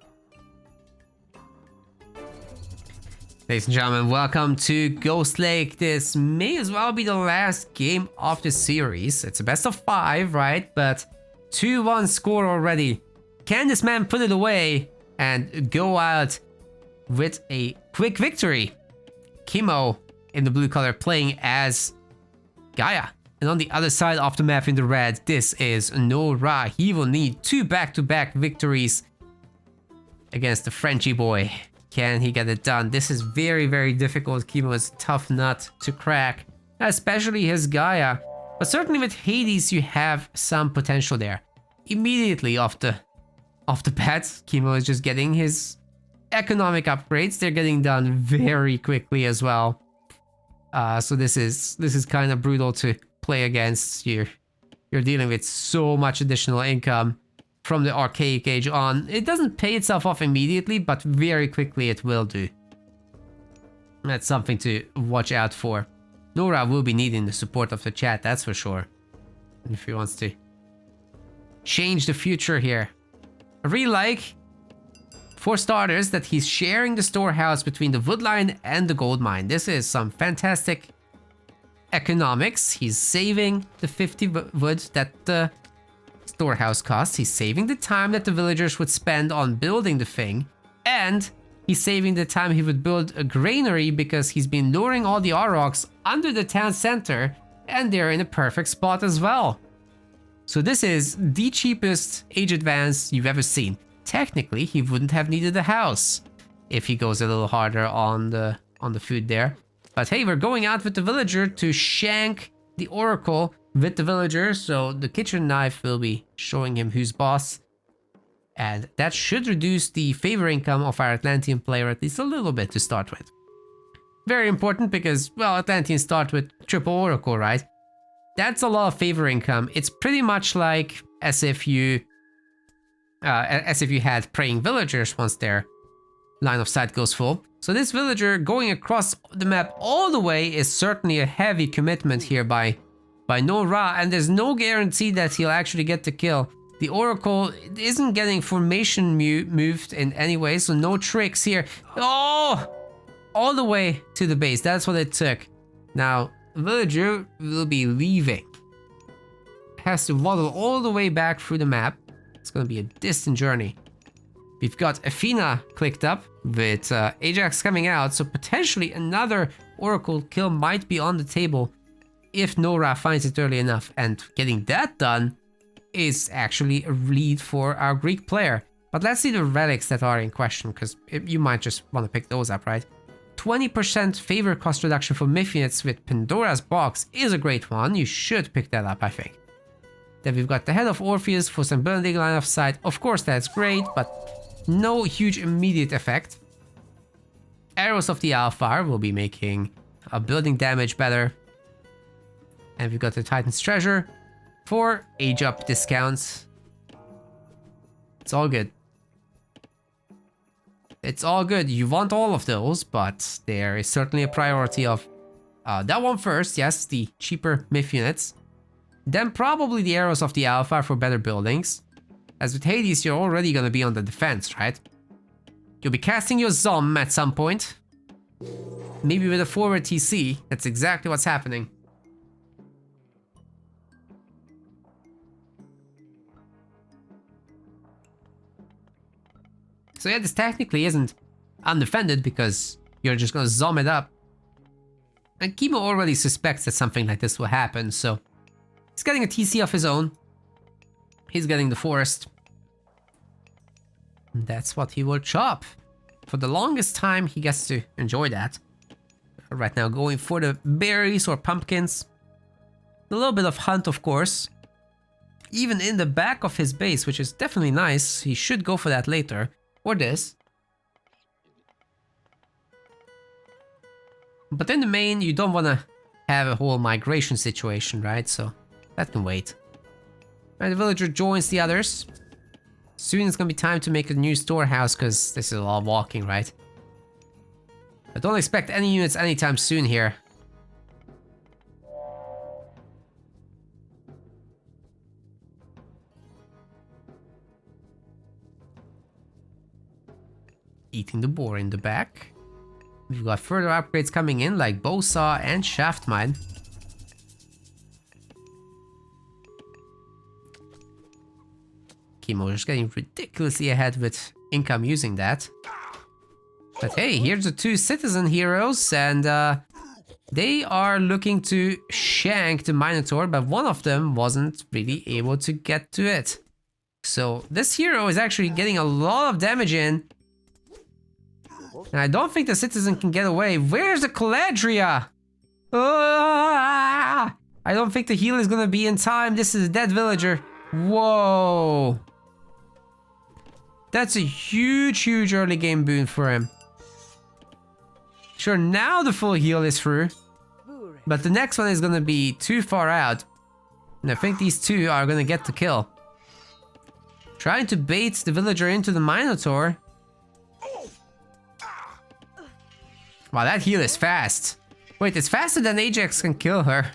Ladies and gentlemen, welcome to Ghost Lake. This may as well be the last game of the series. It's a best of 5, right? But 2-1 score already. Can this man put it away and go out with a quick victory? Kimo in the blue color playing as Gaia. And on the other side of the map in the red, this is Norra. He will need 2 back-to-back victories against the Frenchy boy. Can he get it done? This is very, very difficult. Kimo is a tough nut to crack, especially his Gaia. But certainly with Hades, you have some potential there. Immediately off the bat, Kimo is just getting his economic upgrades. They're getting done very quickly as well. So this is kind of brutal to play against. You're dealing with so much additional income from the Archaic Age on. It doesn't pay itself off immediately, but very quickly it will do. That's something to watch out for. Norra will be needing the support of the chat, that's for sure. If he wants to change the future here. I really like, for starters, that he's sharing the storehouse between the woodline and the gold mine. This is some fantastic economics. He's saving the 50 wood that the storehouse costs. He's saving the time that the villagers would spend on building the thing. And he's saving the time he would build a granary because he's been luring all the Aurochs under the town center and they're in a perfect spot as well. So this is the cheapest age advance you've ever seen. Technically, he wouldn't have needed a house if he goes a little harder on the food there. But hey, we're going out with the villager to shank the oracle with the villager. So the kitchen knife will be showing him who's boss. And that should reduce the favor income of our Atlantean player at least a little bit to start with. Very important because, well, Atlanteans start with triple oracle, right? That's a lot of favor income. It's pretty much like as if you had praying villagers once their line of sight goes full. So this villager going across the map all the way is certainly a heavy commitment here by Norra, and there's no guarantee that he'll actually get the kill. The oracle isn't getting formation moved in any way, so no tricks here. Oh! All the way to the base, that's what it took. Now, villager will be leaving. Has to waddle all the way back through the map. It's gonna be a distant journey. We've got Athena clicked up with Ajax coming out, so potentially another oracle kill might be on the table if Norra finds it early enough. And getting that done is actually a lead for our Greek player. But let's see the relics that are in question, because you might just want to pick those up, right? 20% favor cost reduction for myth units with Pandora's box is a great one. You should pick that up, I think. Then we've got the Head of Orpheus for some building line of sight. Of course, that's great, but no huge immediate effect. Arrows of the Alphar will be making building damage better. And we've got the Titan's Treasure for age up discounts. It's all good. It's all good. You want all of those, but there is certainly a priority of that one first. Yes, the cheaper myth units. Then probably the Arrows of the Alpha for better buildings. As with Hades, you're already going to be on the defense, right? You'll be casting your Zom at some point. Maybe with a forward TC. That's exactly what's happening. So yeah, this technically isn't undefended because you're just gonna zoom it up. And Kimo already suspects that something like this will happen, so he's getting a TC of his own. He's getting the forest. And that's what he will chop. For the longest time, he gets to enjoy that. Right now, going for the berries or pumpkins. A little bit of hunt, of course. Even in the back of his base, which is definitely nice. He should go for that later. Or this. But in the main, you don't want to have a whole migration situation, right? So that can wait. Right, the villager joins the others. Soon it's gonna be time to make a new storehouse, because this is all walking, right? I don't expect any units anytime soon here. Eating the boar in the back. We've got further upgrades coming in, like bow saw and shaft mine. Kimo is getting ridiculously ahead with income using that. But hey, here's the two citizen heroes, and they are looking to shank the Minotaur, but one of them wasn't really able to get to it. So this hero is actually getting a lot of damage in. And I don't think the citizen can get away. Where's the Caladria? Ah! I don't think the heal is gonna be in time. This is a dead villager. Whoa. That's a huge, huge early game boon for him. Sure, now the full heal is through. But the next one is gonna be too far out. And I think these two are gonna get the kill. Trying to bait the villager into the Minotaur. Wow, that heal is fast. Wait, it's faster than Ajax can kill her.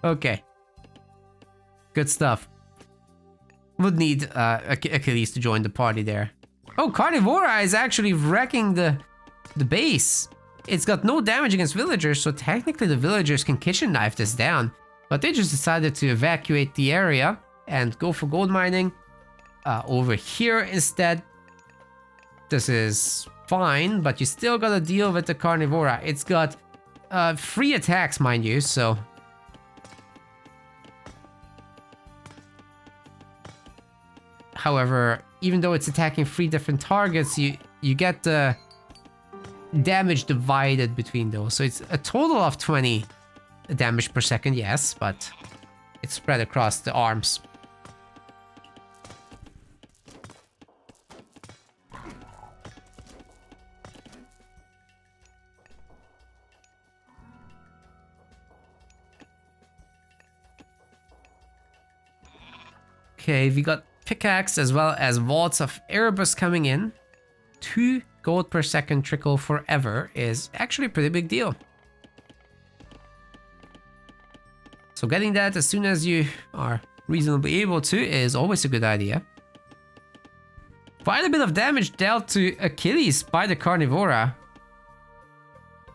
Okay. Good stuff. Would need Achilles to join the party there. Oh, Carnivora is actually wrecking the base. It's got no damage against villagers, so technically the villagers can kitchen knife this down. But they just decided to evacuate the area and go for gold mining over here instead. This is fine, but you still gotta deal with the Carnivora. It's got 3 attacks, mind you, so... However, even though it's attacking 3 different targets, you get the damage divided between those. So it's a total of 20 damage per second, yes, but it's spread across the arms. Okay, we got pickaxe as well as vaults of Erebus coming in. 2 gold per second trickle forever is actually a pretty big deal. So getting that as soon as you are reasonably able to is always a good idea. Quite a bit of damage dealt to Achilles by the Carnivora.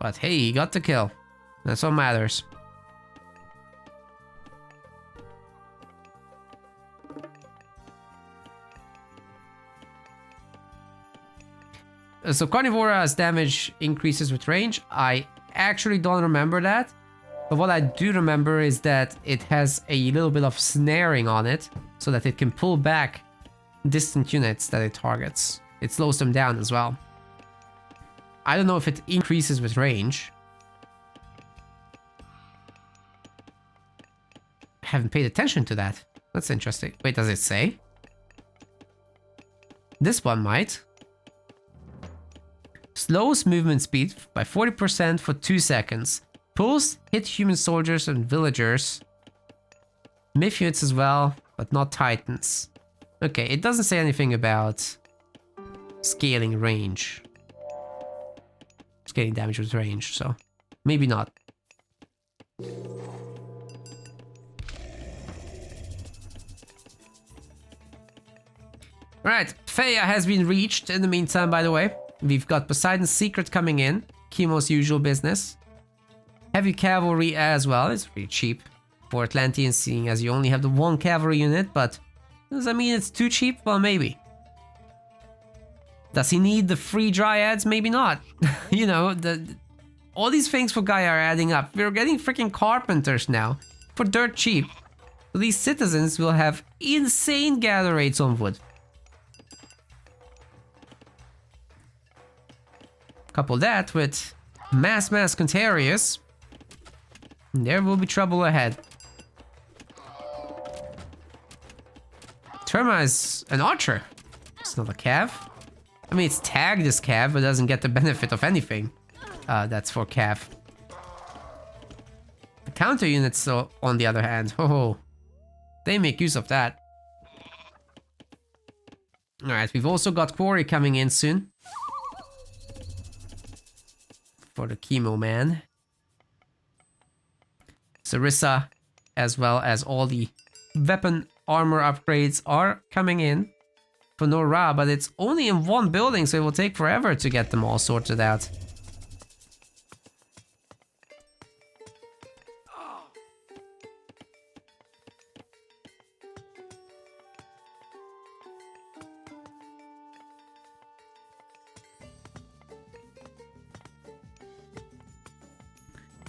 But hey, he got the kill. That's what matters. So Carnivora's damage increases with range. I actually don't remember that. But what I do remember is that it has a little bit of snaring on it, so that it can pull back distant units that it targets. It slows them down as well. I don't know if it increases with range. I haven't paid attention to that. That's interesting. Wait, does it say? This one might. Slows movement speed by 40% for 2 seconds. Pulls hit human soldiers and villagers. Myth units as well, but not titans. Okay, it doesn't say anything about scaling range. Scaling damage with range, so maybe not. Alright, Freya has been reached in the meantime, by the way. We've got Poseidon's Secret coming in. Kimo's usual business. Heavy cavalry as well. It's pretty cheap for Atlanteans, seeing as you only have the 1 cavalry unit, but does that mean it's too cheap? Well, maybe. Does he need the free dryads? Maybe not. You know, all these things for Gaia are adding up. We're getting freaking carpenters now for dirt cheap. So these citizens will have insane gather rates on wood. Couple that with mass Contarius, there will be trouble ahead. Terma is an archer. It's not a cav. I mean, it's tagged as cav, but doesn't get the benefit of anything. That's for cav. The counter units, on the other hand, they make use of that. Alright, we've also got Quarry coming in soon. For the Kimo man. Sarissa, as well as all the weapon armor upgrades are coming in for Norra, but it's only in one building, so it will take forever to get them all sorted out.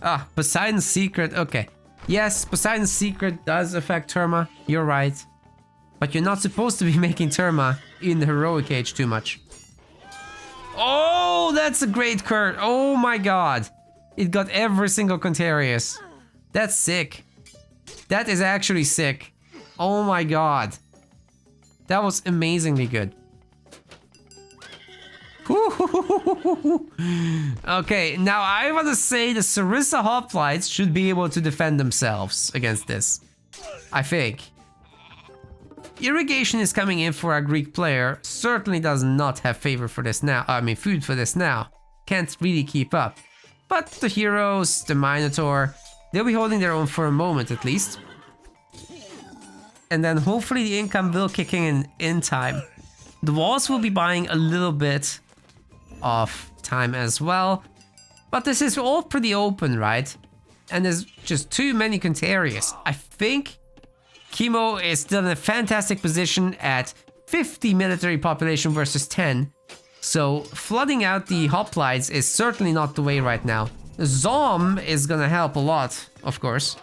Ah, Poseidon's Secret, okay. Yes, Poseidon's Secret does affect Terma, you're right. But you're not supposed to be making Terma in the heroic age too much. Oh, that's a great curt. Oh my god. It got every single Contarius. That's sick. That is actually sick. Oh my god. That was amazingly good. Okay, now I want to say the Sarissa hoplites should be able to defend themselves against this. I think. Irrigation is coming in for a Greek player. Certainly does not have favor for this now. I mean, food for this now. Can't really keep up. But the heroes, the Minotaur, they'll be holding their own for a moment at least. And then hopefully the income will kick in time. The walls will be buying a little bit of time as well. But this is all pretty open, right? And there's just too many Contarius. I think Kimo is still in a fantastic position at 50 military population versus 10. So flooding out the hoplites is certainly not the way right now. Zom is gonna help a lot, of course.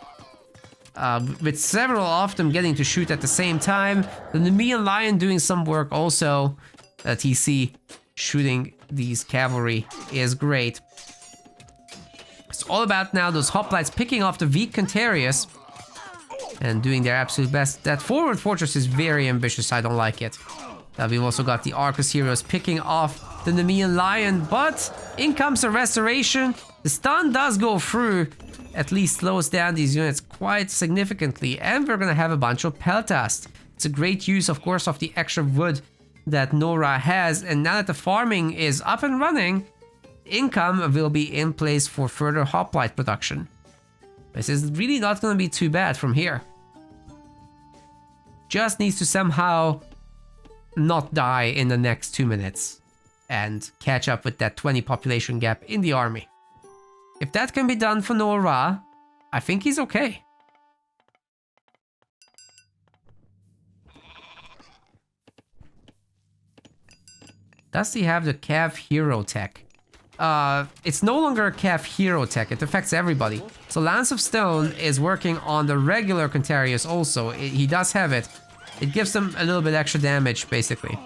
With several of them getting to shoot at the same time. The Nemean Lion doing some work also. TC shooting these cavalry is great. It's all about now those hoplites picking off the weak Contarius and doing their absolute best. That forward fortress is very ambitious, I don't like it. We've also got the Arcus heroes picking off the Nemean Lion, but in comes a restoration. The stun does go through, at least slows down these units quite significantly, and we're gonna have a bunch of Peltast. It's a great use, of course, of the extra wood that Norra has, and now that the farming is up and running, income will be in place for further hoplite production. This is really not gonna be too bad from here. Just needs to somehow not die in the next 2 minutes and catch up with that 20 population gap in the army. If that can be done for Norra, I think he's okay. Does he have the Cav hero tech? It's no longer a Cav hero tech, it affects everybody. So Lance of Stone is working on the regular Contarius also. He does have it. It gives them a little bit extra damage, basically.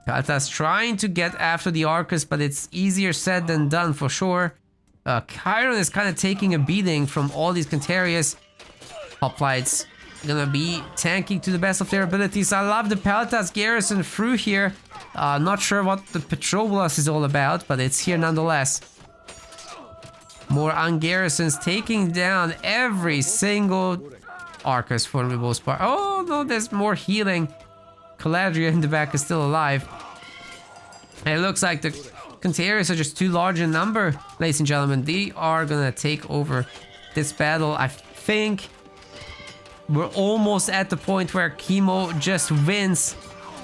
Kalta's trying to get after the Arcus, but it's easier said than done for sure. Chiron is kind of taking a beating from all these Contarius. Hoplites gonna be tanking to the best of their abilities. I love the Paltas garrison through here. Not sure what the Petrobolas is all about, but it's here nonetheless. More ungarrisons taking down every single Arcus for the most part. Oh no, there's more healing. Caladria in the back is still alive. And it looks like the Contarius are just too large in number, ladies and gentlemen. They are gonna take over this battle. I think we're almost at the point where Kimo just wins.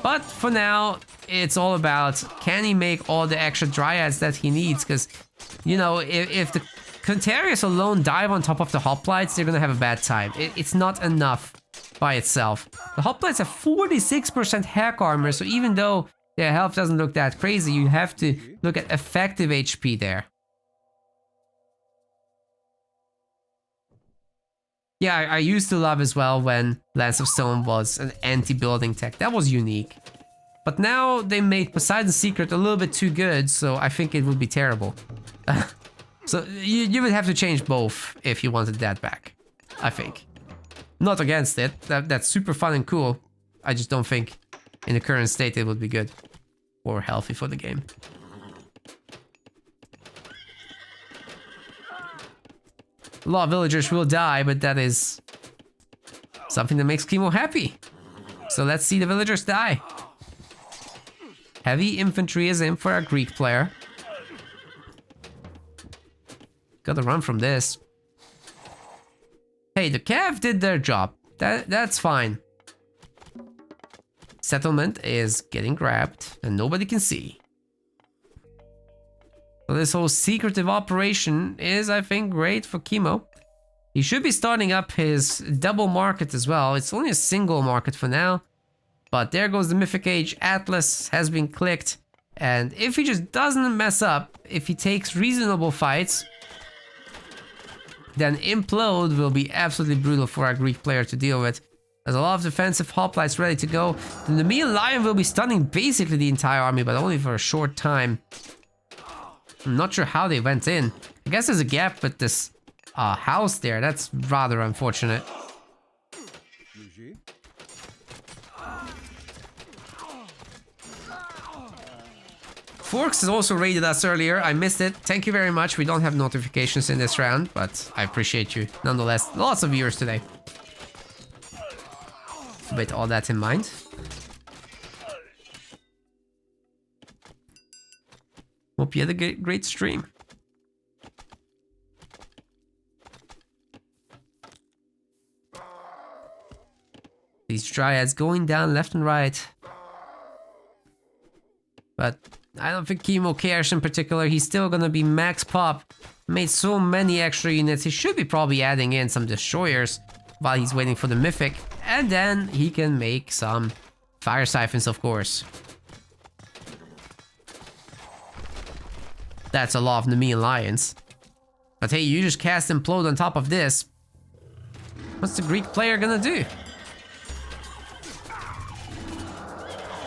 But for now, it's all about, can he make all the extra dryads that he needs? Because, you know, if the Contarius alone dive on top of the hoplites, they're gonna have a bad time. It's not enough by itself. The hoplites have 46% hack armor, so even though their health doesn't look that crazy, you have to look at effective HP there. Yeah, I used to love as well when Lance of Stone was an anti-building tech. That was unique. But now they made Poseidon's Secret a little bit too good, so I think it would be terrible. So you would have to change both if you wanted that back, I think. Not against it, that's super fun and cool. I just don't think in the current state it would be good or healthy for the game. A lot of villagers will die, but that is something that makes Kimo happy. So let's see the villagers die. Heavy infantry is in for a Greek player. Gotta run from this. Hey, the Cav did their job. That's fine. Settlement is getting grabbed and nobody can see. So this whole secretive operation is, I think, great for Kimo. He should be starting up his double market as well. It's only a single market for now. But there goes the Mythic Age. Atlas has been clicked. And if he just doesn't mess up, if he takes reasonable fights, then Implode will be absolutely brutal for a Greek player to deal with. There's a lot of defensive hoplites ready to go. The Nemean Lion will be stunning basically the entire army, but only for a short time. I'm not sure how they went in. I guess there's a gap with this house there. That's rather unfortunate. Forks has also raided us earlier. I missed it. Thank you very much. We don't have notifications in this round, but I appreciate you nonetheless. Lots of viewers today. With all that in mind. Hope you had a great stream. These dryads going down left and right. But I don't think Kimo cares in particular. He's still gonna be max pop. Made so many extra units. He should be probably adding in some destroyers while he's waiting for the mythic. And then he can make some fire siphons, of course. That's a lot of Nemean Lions. But hey, you just cast Implode on top of this. What's the Greek player gonna do?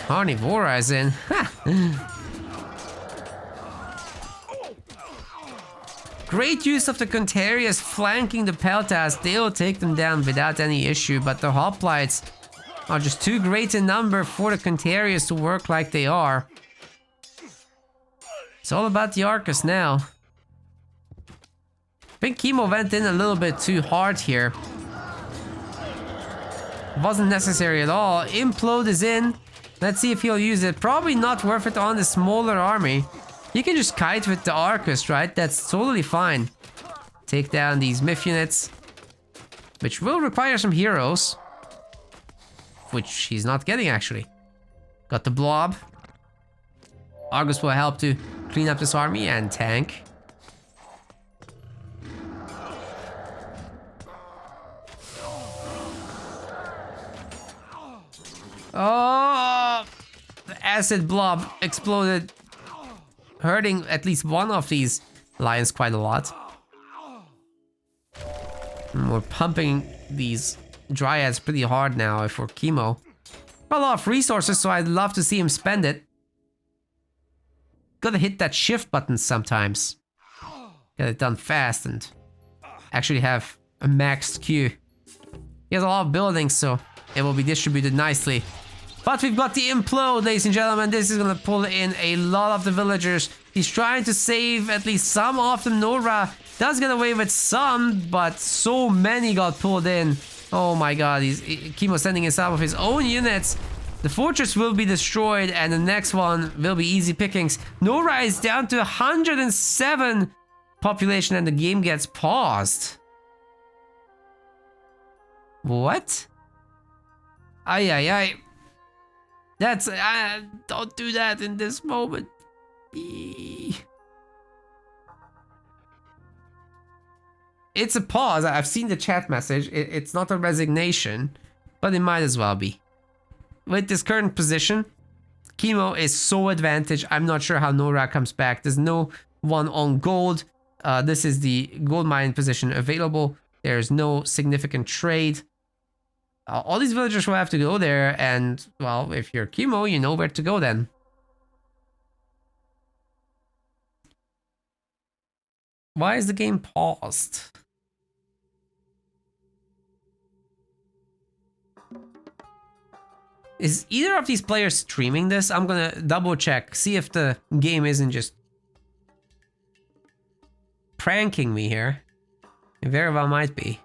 Carnivora is in. Ha! Great use of the Contarius flanking the Peltas. They'll take them down without any issue, but the hoplites are just too great in number for the Contarius to work like they are. It's all about the Arcus now. I think Kimo went in a little bit too hard here. Wasn't necessary at all. Implode is in. Let's see if he'll use it. Probably not worth it on the smaller army. You can just kite with the Arcus, right? That's totally fine. Take down these myth units, which will require some heroes. Which he's not getting, actually. Got the blob. Argus will help to clean up this army and tank. Oh! The acid blob exploded, hurting at least one of these lions quite a lot. And we're pumping these dryads pretty hard now for Kimo. A lot of resources, so I'd love to see him spend it. Gotta hit that shift button sometimes. Get it done fast and actually have a maxed queue. He has a lot of buildings, so it will be distributed nicely. But we've got the Implode, ladies and gentlemen. This is gonna pull in a lot of the villagers. He's trying to save at least some of them. Norra does get away with some, but so many got pulled in. Oh my god, Kimo sending in some of his own units. The fortress will be destroyed, and the next one will be easy pickings. Norra is down to 107 population, and the game gets paused. What? Ay, ay, ay. That's... don't do that in this moment. It's a pause. I've seen the chat message. It's not a resignation. but it might as well be. With this current position, Kimo is so advantaged. I'm not sure how Norra comes back. There's no one on gold. This is the gold mine position available. There's no significant trade. All these villagers will have to go there, and, well, if you're Kimo, you know where to go then. Why is the game paused? Is either of these players streaming this? I'm gonna double check, see if the game isn't just pranking me here. It very well might be.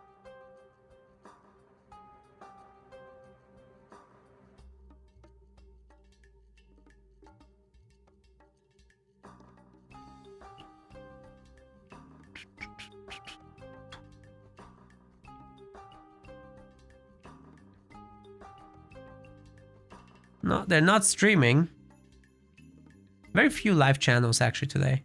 No, they're not streaming. Very few live channels actually today.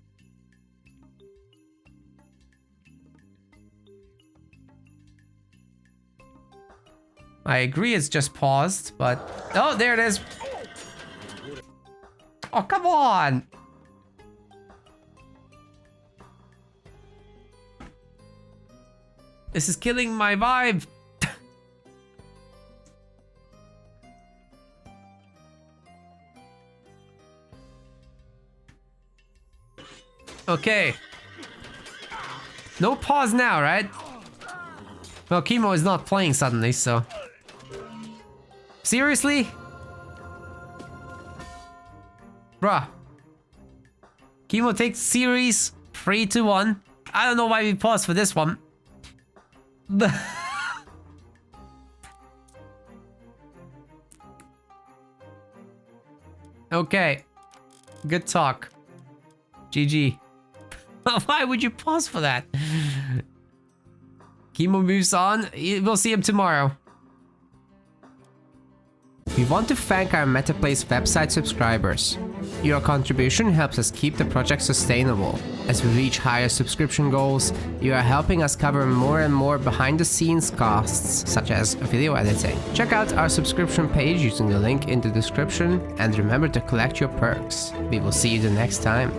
I agree it's just paused, but... Oh, there it is! Oh, come on! This is killing my vibe! Okay. No pause now, right? Well, Kimo is not playing suddenly, so... Seriously? Bruh. Kimo takes series 3-1. I don't know why we paused for this one. Okay. Good talk. GG. Why would you pause for that? Kimo moves on. We'll see him tomorrow. We want to thank our MetaPlace website subscribers. Your contribution helps us keep the project sustainable. As we reach higher subscription goals, you are helping us cover more and more behind-the-scenes costs, such as video editing. Check out our subscription page using the link in the description, and remember to collect your perks. We will see you the next time.